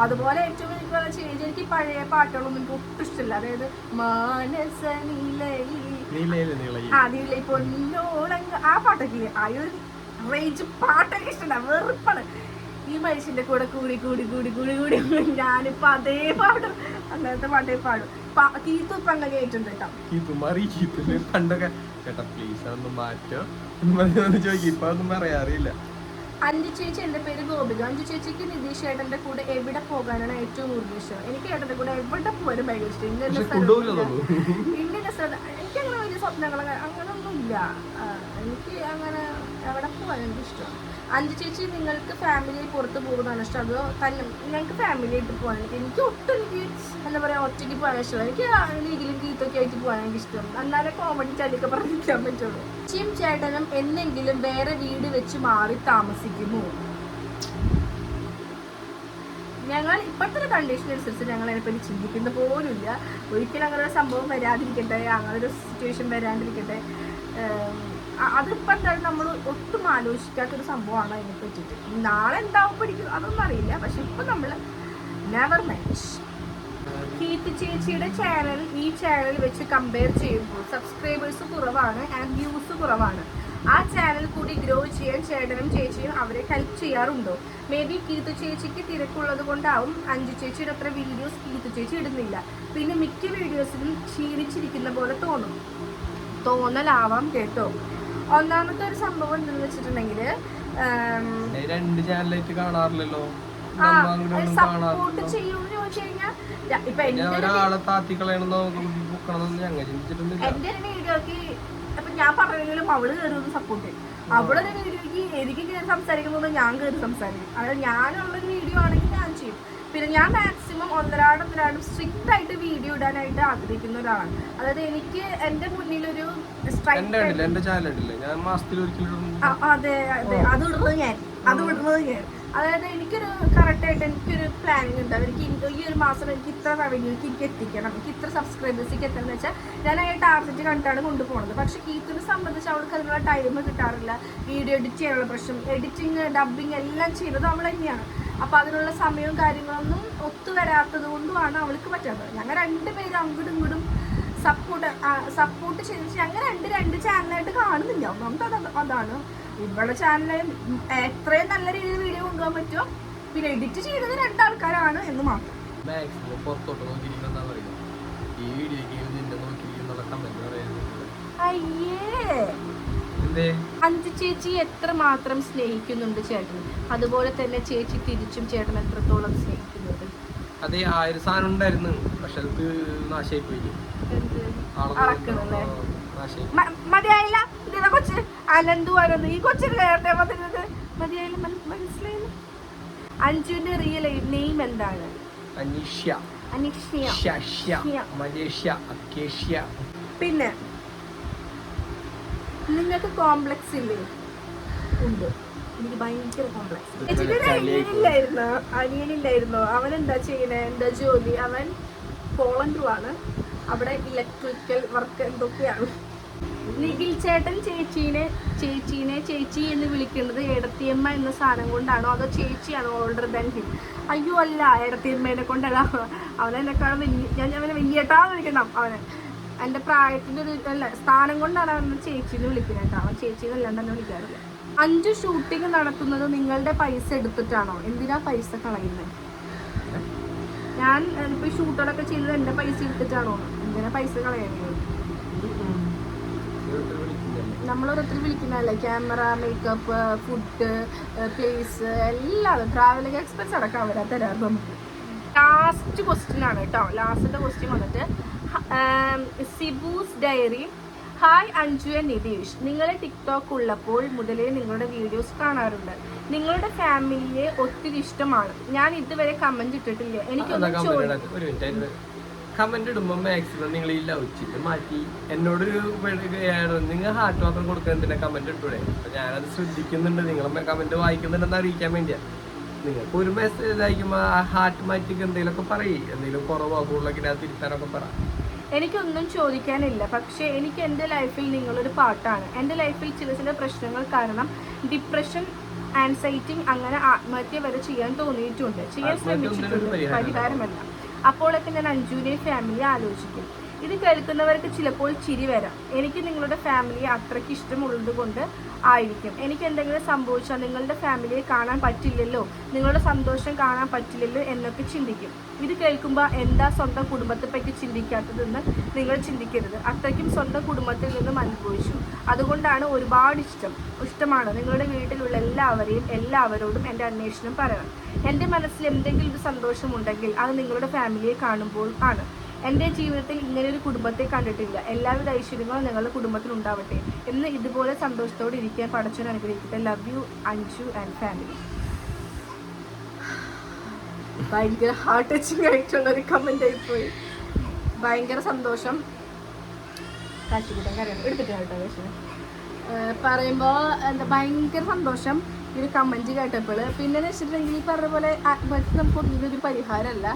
അതുപോലെ ഏറ്റവും എനിക്ക് പഴയ പാട്ടുകളൊന്നും എനിക്ക് ഒട്ടും ഇഷ്ടമില്ല. അതായത് മാനസ നീല പൊന്നോളങ്ങ ആ പാട്ടൊക്കെ ആ ഒരു റേഞ്ച് പാട്ടൊക്കെ ഇഷ്ടമാണ്. വെറുപ്പാണ്. ഈ മനുഷ്യന്റെ കൂടെ കൂടി കൂടി കൂടി കൂടി കൂടി ഞാനിപ്പോ അതേ പാടും. അങ്ങനത്തെ പാട്ടേ പാടും. കീത്തു ഇപ്പൊ അങ്ങനെ ആയിട്ടുണ്ട് കേട്ടോ. പണ്ടൊക്കെ ചേട്ടാ പ്ലീസ് അതൊന്നും മാറ്റോ ചോദിക്കും. ഇപ്പൊ അതൊന്നും പറയാറില്ല. അഞ്ചു ചേച്ചി, എൻ്റെ പേര് ഗോപിക. അഞ്ചു ചേച്ചിക്ക് നിതീഷ് ഏട്ടന്റെ കൂടെ എവിടെ പോകാനാണ് ഏറ്റവും കൂടുതൽ ഇഷ്ടം? എനിക്ക് ഏട്ടന്റെ കൂടെ എവിടെ പോകാനും ഭയങ്കര ഇഷ്ടം. ഇന്ന സ്ഥലം എനിക്കങ്ങനെ വലിയ സ്വപ്നങ്ങൾ അങ്ങനൊന്നും ഇല്ല. എനിക്ക് അങ്ങനെ എവിടെ പോകാൻ എനിക്ക് ഇഷ്ടം. അഞ്ചു ചേച്ചി, നിങ്ങൾക്ക് ഫാമിലി പുറത്ത് പോകുന്നതാണ് ഇഷ്ടം അതോ തന്നെ? ഞങ്ങൾക്ക് ഫാമിലി ആയിട്ട് പോകാൻ എനിക്ക് ഒട്ടും എനിക്ക് എന്താ പറയുക ഒറ്റയ്ക്ക് പോകാൻ ഇഷ്ടം. എനിക്ക് ലീഗിലും ഗീത്തൊക്കെ ആയിട്ട് പോകാൻ എനിക്ക് ഇഷ്ടം. എന്നാലേ കോമഡി ചളിയൊക്കെ പറഞ്ഞിരിക്കാൻ പറ്റുള്ളൂ. ചേട്ടനും എന്നെങ്കിലും വേറെ വീട് വെച്ച് മാറി താമസിക്കുമോ? ഞങ്ങൾ ഇപ്പോഴത്തെ ഒരു കണ്ടീഷൻ അനുസരിച്ച് ഞങ്ങൾ അതിനെപ്പറ്റി ചിന്തിക്കുന്ന പോലുമില്ല. ഒരിക്കലും അങ്ങനെ ഒരു സംഭവം വരാതിരിക്കട്ടെ, അങ്ങനെ ഒരു സിറ്റുവേഷൻ വരാണ്ടിരിക്കട്ടെ. അതിപ്പോൾ എന്തായാലും നമ്മൾ ഒട്ടും ആലോചിക്കാത്തൊരു സംഭവമാണ് അതിനെ പറ്റിയിട്ട്. നാളെ എന്താവും പിടിക്കും അതൊന്നും അറിയില്ല. പക്ഷെ ഇപ്പം നമ്മൾ നെവർ മൈൻഡ്. കീർത്തി ചേച്ചിയുടെ ചാനൽ ഈ ചാനൽ വെച്ച് കമ്പയർ ചെയ്യുമ്പോൾ സബ്സ്ക്രൈബേഴ്സ് കുറവാണ് ആൻഡ് വ്യൂസ് കുറവാണ്. ആ ചാനൽ കൂടി ഗ്രോ ചെയ്യാൻ ചേട്ടനും ചേച്ചിയും അവരെ ഹെൽപ്പ് ചെയ്യാറുണ്ടോ? മേ ബി കീർത്തി ചേച്ചിക്ക് തിരക്കുള്ളത് കൊണ്ടാവും അഞ്ജു ചേച്ചിയുടെ അത്ര വീഡിയോസ് കീർത്തി ചേച്ചി ഇടുന്നില്ല. പിന്നെ മിക്ക വീഡിയോസിലും ക്ഷീണിച്ചിരിക്കുന്ന പോലെ തോന്നലാവാം കേട്ടോ. ഒന്നാമത്തെ ഒരു സംഭവം എന്തെന്ന് വെച്ചിട്ടുണ്ടെങ്കിൽ കാണാറില്ലല്ലോ. സപ്പോർട്ട് ചെയ്യുമെന്ന് ചോദിച്ചു കഴിഞ്ഞാൽ ഇപ്പൊ എന്റെ വീഡിയോക്ക് അപ്പൊ ഞാൻ പറഞ്ഞെങ്കിലും അവള് കയറി സപ്പോർട്ട് ചെയ്യും. അവളൊരു വീഡിയോക്ക് എനിക്ക് കയറി സംസാരിക്കുന്നത് ഞാൻ കയറി സംസാരിക്കും. അതായത് ഞാനുള്ളൊരു വീഡിയോ ആണെങ്കിൽ ഞാൻ ചെയ്യും. പിന്നെ ഞാൻ മാക്സിമം ഒന്നരാടും സ്ട്രിക്റ്റ് ആയിട്ട് വീഡിയോ ഇടാനായിട്ട് ആഗ്രഹിക്കുന്ന ഒരാളാണ്. അതായത് എനിക്ക് എന്റെ മുന്നിലൊരു അതെ അത് വിടുന്നത് ഞാൻ അതായത് എനിക്കൊരു കറക്റ്റായിട്ട് എനിക്കൊരു പ്ലാനിങ് ഉണ്ട്. എനിക്ക് ഈ ഒരു മാസം എനിക്ക് ഇത്ര റവന്യൂക്ക് എനിക്ക് എത്തിക്കണം, എനിക്ക് ഇത്ര സബ്സ്ക്രൈബേഴ്സിലേക്ക് എത്തണം എന്ന് വെച്ചാൽ ഞാൻ ആ ടാർഗറ്റ് കണ്ടിട്ടാണ് കൊണ്ടുപോകുന്നത്. പക്ഷെ കീർത്തിനെ സംബന്ധിച്ച് അവൾക്ക് അതിനുള്ള ടൈം കിട്ടാറില്ല. വീഡിയോ എഡിറ്റ് ചെയ്യാനുള്ള പ്രശ്നം, എഡിറ്റിങ് ഡബിങ് എല്ലാം ചെയ്യുന്നത് അവൾ തന്നെയാണ്. അപ്പോൾ അതിനുള്ള സമയവും കാര്യങ്ങളൊന്നും ഒത്തുവരാത്തത് കൊണ്ടുമാണ് അവൾക്ക് പറ്റാത്തത്. ഞങ്ങൾ രണ്ടുപേരും അങ്ങോട്ടും ഇങ്ങോട്ടും സപ്പോർട്ട് ചെയ്ത് ഞങ്ങൾ രണ്ട് ചാനലായിട്ട് കാണുന്നില്ല. ഒന്നാമത് അതാണ്. ഇവിടെ ചാനലിൽ എത്രയും നല്ല രീതിയിൽ വീഡിയോ കൊണ്ടുപോകാൻ പറ്റുമോ. പിന്നെ എഡിറ്റ് ചെയ്യുന്നത് രണ്ടാൾക്കാരാണ് എന്ന് മാത്രം. അയ്യേ, അഞ്ജു ചേച്ചി എത്രമാത്രം സ്നേഹിക്കുന്നുണ്ട് ചേട്ടൻ, അതുപോലെ തന്നെ ചേച്ചി തിരിച്ചും ചേട്ടൻ എത്രത്തോളം സ്നേഹിക്കുന്നുണ്ട്. അതെ, ആ ഒരു സാധനം ഉണ്ടായിരുന്നു. പക്ഷെ അത് നാശമായി പോയി. മതിയായില്ല കൊച്ച് അനന്തു ആയിരുന്നു ഈ കൊച്ചിന് നേരത്തെ വന്നിരുന്നത്. മതിയായില്ല, മനസ്സിലായില്ല. അഞ്ജുവിന്റെ റിയൽ നെയിം എന്താണ്? പിന്നെ നിങ്ങൾക്ക് കോംപ്ലക്സ് ഇല്ലേ? ഉണ്ട്, എനിക്ക് ഭയങ്കര കോംപ്ലക്സ്. അനിയനില്ലായിരുന്നോ? അവൻ എന്താ ചെയ്യണേ, എന്താ ജോലി? അവൻ പോളണ്ടിലാണ്, അവിടെ ഇലക്ട്രിക്കൽ വർക്ക് എന്തൊക്കെയാണ്. നിഖിൽ ചേട്ടൻ ചേച്ചീനെ ചേച്ചി എന്ന് വിളിക്കുന്നത് എടത്തിയമ്മ എന്ന സാധനം കൊണ്ടാണോ അതോ ചേച്ചിയാണോ ഓൾഡർ ദാൻ ഹിം? അയ്യോ അല്ല, എടത്തിയമ്മേനെ കൊണ്ടല്ല. അവനെന്നെക്കാളും ഞാൻ അവനെ വലിയേട്ടാന്ന് വിളിക്കണം. അവനെ എൻ്റെ പ്രായത്തിൻ്റെ ഒരു അല്ല സ്ഥാനം കൊണ്ടാണ് അവൻ ചേച്ചിന്ന് വിളിക്കുന്നത് കേട്ടോ. അവൻ ചേച്ചിന്ന് അല്ലാണ്ട് തന്നെ വിളിക്കാറില്ല. അഞ്ചു ഷൂട്ടിങ് നടത്തുന്നത് നിങ്ങളുടെ പൈസ എടുത്തിട്ടാണോ? എന്തിനാ പൈസ കളയുന്നത്? ഞാൻ ഇപ്പോൾ ഈ ഷൂട്ടുകളൊക്കെ ചെയ്തത് എൻ്റെ പൈസ എടുത്തിട്ടാണോ? എന്തിനാ പൈസ കളയുന്നത്? നമ്മളോരോരുത്തർ വിളിക്കുന്നതല്ലേ, ക്യാമറ, മേക്കപ്പ്, ഫുഡ്, പ്ലേസ് എല്ലാം, ട്രാവലിംഗ് എക്സ്പെൻസ് അടക്കം അവരാ തരാറ് നമുക്ക്. ലാസ്റ്റ് ക്വസ്റ്റ്യൻ ആണ് കേട്ടോ. ലാസ്റ്റത്തെ ക്വസ്റ്റ്യൻ വന്നിട്ട് സിബൂസ് diary. Hi Anju and Nitish, നിങ്ങളെ ടിക്ടോക്ക് ഉള്ളപ്പോൾ മുതലേ നിങ്ങളുടെ വീഡിയോസ് കാണാറുണ്ട്. നിങ്ങളുടെ ഫാമിലിയെ ഒത്തിരി ഇഷ്ടമാണ്. ഞാൻ ഇതുവരെ കമന്റ് ഇട്ടിട്ടില്ല. എനിക്കൊന്നും കമന്റ് ഇടുമ്പോൾ മാക്സിമം നിങ്ങൾ ഈ ലവ് ചിഹ്ന മാറ്റി എന്നോടൊരു നിങ്ങൾ ഹാർട്ട് മാത്രം കൊടുക്കുന്നതിന്റെ കമന്റ് ഇട്ടൂടെ. അപ്പൊ ഞാനത് ശ്രദ്ധിക്കുന്നുണ്ട്, നിങ്ങളെ കമന്റ് വായിക്കുന്നുണ്ടെന്ന് അറിയിക്കാൻ വേണ്ടിയാണ്. നിങ്ങൾക്ക് ഒരു മെസ്സേജ് അയക്കുമ്പോൾ ആ ഹാർട്ട് മാറ്റിക്ക് എന്തെങ്കിലുമൊക്കെ പറയും, എന്തെങ്കിലും കുറവോ കൂടുതലൊക്കെ ഇതിനകത്ത് തിരുത്താനൊക്കെ പറ. എനിക്കൊന്നും ചോദിക്കാനില്ല, പക്ഷേ എനിക്ക് എൻ്റെ ലൈഫിൽ നിങ്ങളൊരു പാട്ടാണ്. എൻ്റെ ലൈഫിൽ ചില പ്രശ്നങ്ങൾ കാരണം ഡിപ്രഷൻ, ആൻസൈറ്റി, അങ്ങനെ ആത്മഹത്യ വരെ ചെയ്യാൻ തോന്നിയിട്ടുണ്ട്, ചെയ്യാൻ ശ്രമിച്ചിട്ടുണ്ട്, പരിഹാരമല്ല. അപ്പോഴൊക്കെ ഞാൻ അഞ്ജുവിനെ ഫാമിലി ആലോചിക്കും. ഇത് കേൾക്കുന്നവർക്ക് ചിലപ്പോൾ ചിരി വരാം. എനിക്ക് നിങ്ങളുടെ ഫാമിലിയെ അത്രയ്ക്ക് ഇഷ്ടമുള്ളത് കൊണ്ട് ആയിരിക്കും. എനിക്ക് എന്തെങ്കിലും സംഭവിച്ചാൽ നിങ്ങളുടെ ഫാമിലിയെ കാണാൻ പറ്റില്ലല്ലോ, നിങ്ങളുടെ സന്തോഷം കാണാൻ പറ്റില്ലല്ലോ എന്നൊക്കെ ചിന്തിക്കും. ഇത് കേൾക്കുമ്പോൾ എന്താ സ്വന്തം കുടുംബത്തെ പറ്റി ചിന്തിക്കാത്തതെന്ന് നിങ്ങൾ ചിന്തിക്കരുത്. അത്രയ്ക്കും സ്വന്തം കുടുംബത്തിൽ നിന്നും അനുഭവിച്ചു, അതുകൊണ്ടാണ് ഒരുപാട് ഇഷ്ടമാണ്. നിങ്ങളുടെ വീട്ടിലുള്ള എല്ലാവരോടും എൻ്റെ അന്വേഷണം പറയണം. എൻ്റെ മനസ്സിൽ എന്തെങ്കിലും ഒരു സന്തോഷമുണ്ടെങ്കിൽ അത് നിങ്ങളുടെ ഫാമിലിയെ കാണുമ്പോൾ ആണ്. എൻ്റെ ജീവിതത്തിൽ ഇങ്ങനെയൊരു കുടുംബത്തെ കണ്ടിട്ടില്ല. എല്ലാവിധ ഐശ്വര്യങ്ങളും നിങ്ങളുടെ കുടുംബത്തിൽ ഉണ്ടാവട്ടെ എന്ന് ഇതുപോലെ സന്തോഷത്തോടെ ഇരിക്കാൻ പടച്ചവൻ അനുഗ്രഹിക്കട്ടെ. Love you Anju and family. ഭയങ്കര ഹാർട്ട് ടച്ചിങ് ആയിട്ടുള്ളൊരു കമൻ്റ് ആയിപ്പോയി. ഭയങ്കര സന്തോഷം. കാറ്റുകൂട്ടം കരയാണ് എടുത്തിട്ട് കേട്ടോ. പക്ഷേ പറയുമ്പോൾ എന്താ ഭയങ്കര സന്തോഷം. ഈ ഒരു കമൻറ്റ് കേട്ടപ്പോൾ. പിന്നെന്ന് വെച്ചിട്ടുണ്ടെങ്കിൽ ഈ പറഞ്ഞ പോലെ ആത്മഹത്യ നമുക്ക് ഒന്നിനൊരു പരിഹാരമല്ല.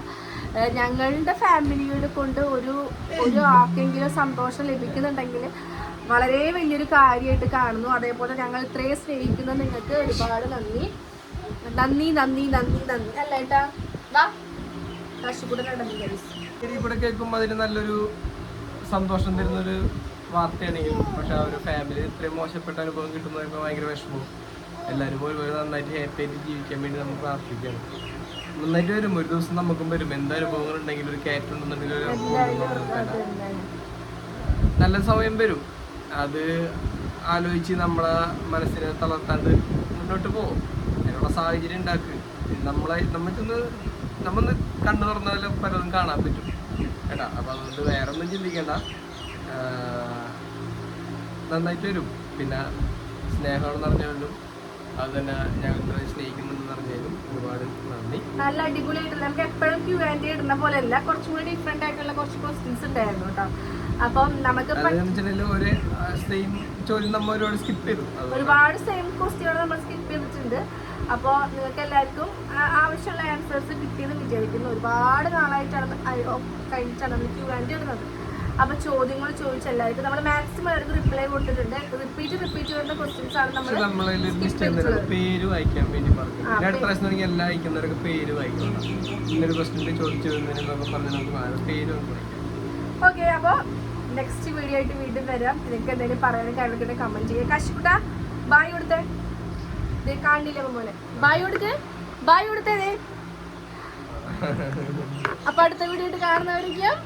ഞങ്ങളുടെ ഫാമിലിയുടെ കൊണ്ട് ഒരു ആർക്കെങ്കിലും സന്തോഷം ലഭിക്കുന്നുണ്ടെങ്കിൽ വളരെ വലിയൊരു കാര്യമായിട്ട് കാണുന്നു. അതേപോലെ ഞങ്ങൾ ഇത്രയും സ്നേഹിക്കുന്ന നിങ്ങൾക്ക് ഒരുപാട് നന്ദി നന്ദി നന്ദി നന്ദി നന്ദി അല്ല ഏട്ടാ. വാ കാശിക്കൂടെ നടന്നു ഇവിടെ കേൾക്കുമ്പോൾ അതിന് നല്ലൊരു സന്തോഷം തരുന്നൊരു വാർത്തയാണെങ്കിലും പക്ഷെ ആ ഒരു ഫാമിലി ഇത്രയും മോശപ്പെട്ട അനുഭവം കിട്ടുന്നതൊക്കെ ഭയങ്കര വിഷമവും. എല്ലാവരും ഒരുപോലെ നന്നായിട്ട് ഹാപ്പി ആയിട്ട് ജീവിക്കാൻ വേണ്ടി നമുക്ക് പ്രാർത്ഥിക്കുകയാണ്. നന്നായിട്ട് വരും, ഒരു ദിവസം നമുക്കും വരും. എന്ത് അനുഭവങ്ങൾ ഉണ്ടെങ്കിലും ഒരു കയറ്റുണ്ടെന്നുണ്ടെങ്കിൽ ഒരു നല്ല സമയം വരും. അത് ആലോചിച്ച് നമ്മളെ മനസ്സിനെ തളർത്താണ്ട് മുന്നോട്ട് പോകും. അതിനുള്ള സാഹചര്യം ഉണ്ടാക്കുക. നമ്മൊന്ന് കണ്ണു തുറന്നാലും പലതും കാണാൻ പറ്റും കേട്ടാ. അപ്പം അതുകൊണ്ട് വേറെ ഒന്നും ചിന്തിക്കേണ്ട, നന്നായിട്ട് വരും. പിന്നെ സ്നേഹമാണെന്ന് പറഞ്ഞാലും അത് തന്നെ ഞങ്ങൾ ഇത്ര സ്നേഹിക്കുന്നുണ്ടെന്ന് പറഞ്ഞാലും ഒരുപാട് നന്ദി. നല്ല അടിപൊളിയായിട്ടുള്ള നമുക്ക് എപ്പോഴും Q&A ഇടുന്ന പോലെയല്ല, കുറച്ചും കൂടി ഡിഫറെന്റ് ആയിട്ടുള്ള കുറച്ച് ക്വസ്റ്റ്യൻസ് ഉണ്ടായിരുന്നു കേട്ടോ. അപ്പം നമുക്ക് ഒരു സെയിം ചോദ്യം നമ്മൾ ഒരുപാട് സ്കിപ്പ് ചെയ്തു. ഒരുപാട് സെയിം ക്വസ്റ്റ്യനുകൾ നമ്മൾ സ്കിപ്പ് ചെയ്തിട്ടുണ്ട്. അപ്പോൾ നിങ്ങൾക്ക് എല്ലാവർക്കും ആവശ്യമുള്ള ആൻസേഴ്സ് കിട്ടിയെന്ന് വിചാരിക്കുന്നു. ഒരുപാട് നാളായിട്ടാണ് കഴിഞ്ഞിട്ടാണ് നമ്മൾ Q&A ഇടുന്നത്. അപ്പോൾ ചോദ്യങ്ങൾ ചോദിച്ച എല്ലാവർക്കും നമ്മൾ മാക്സിമം അവർക്ക് റിപ്ലൈ കൊടുത്തിട്ടുണ്ട്. റിപ്പീറ്റ് വരുന്ന ക്വസ്റ്റ്യൻസ് ആണ് നമ്മൾ പേര് വായിക്കാൻ വേണ്ടി പറഞ്ഞു. അടുത്ത പ്രാവശ്യം എല്ലാം അയക്കുന്നവരൊക്കെ പേര് വായിക്കണം. ഇന്നൊരു ക്വസ്റ്റ്യൻ ചോദിച്ചു എന്നൊക്കെ പറഞ്ഞ് നമുക്ക് പേര് വായിക്കാം. ഓക്കെ, അപ്പോൾ നെക്സ്റ്റ് വീഡിയോ ആയിട്ട് വീണ്ടും വരാം. നിങ്ങൾക്ക് എന്തെങ്കിലും പറയാനും കാര്യങ്ങളൊക്കെ കമന്റ് ചെയ്യുക. കാശിക്കുട്ട ബായ് കൊടുത്തേ, കാണില്ല പോലെ ബായ് കൊടുത്തേ. അപ്പൊ അടുത്ത വീഡിയോ ആയിട്ട് കാണുന്നവരേക്കും.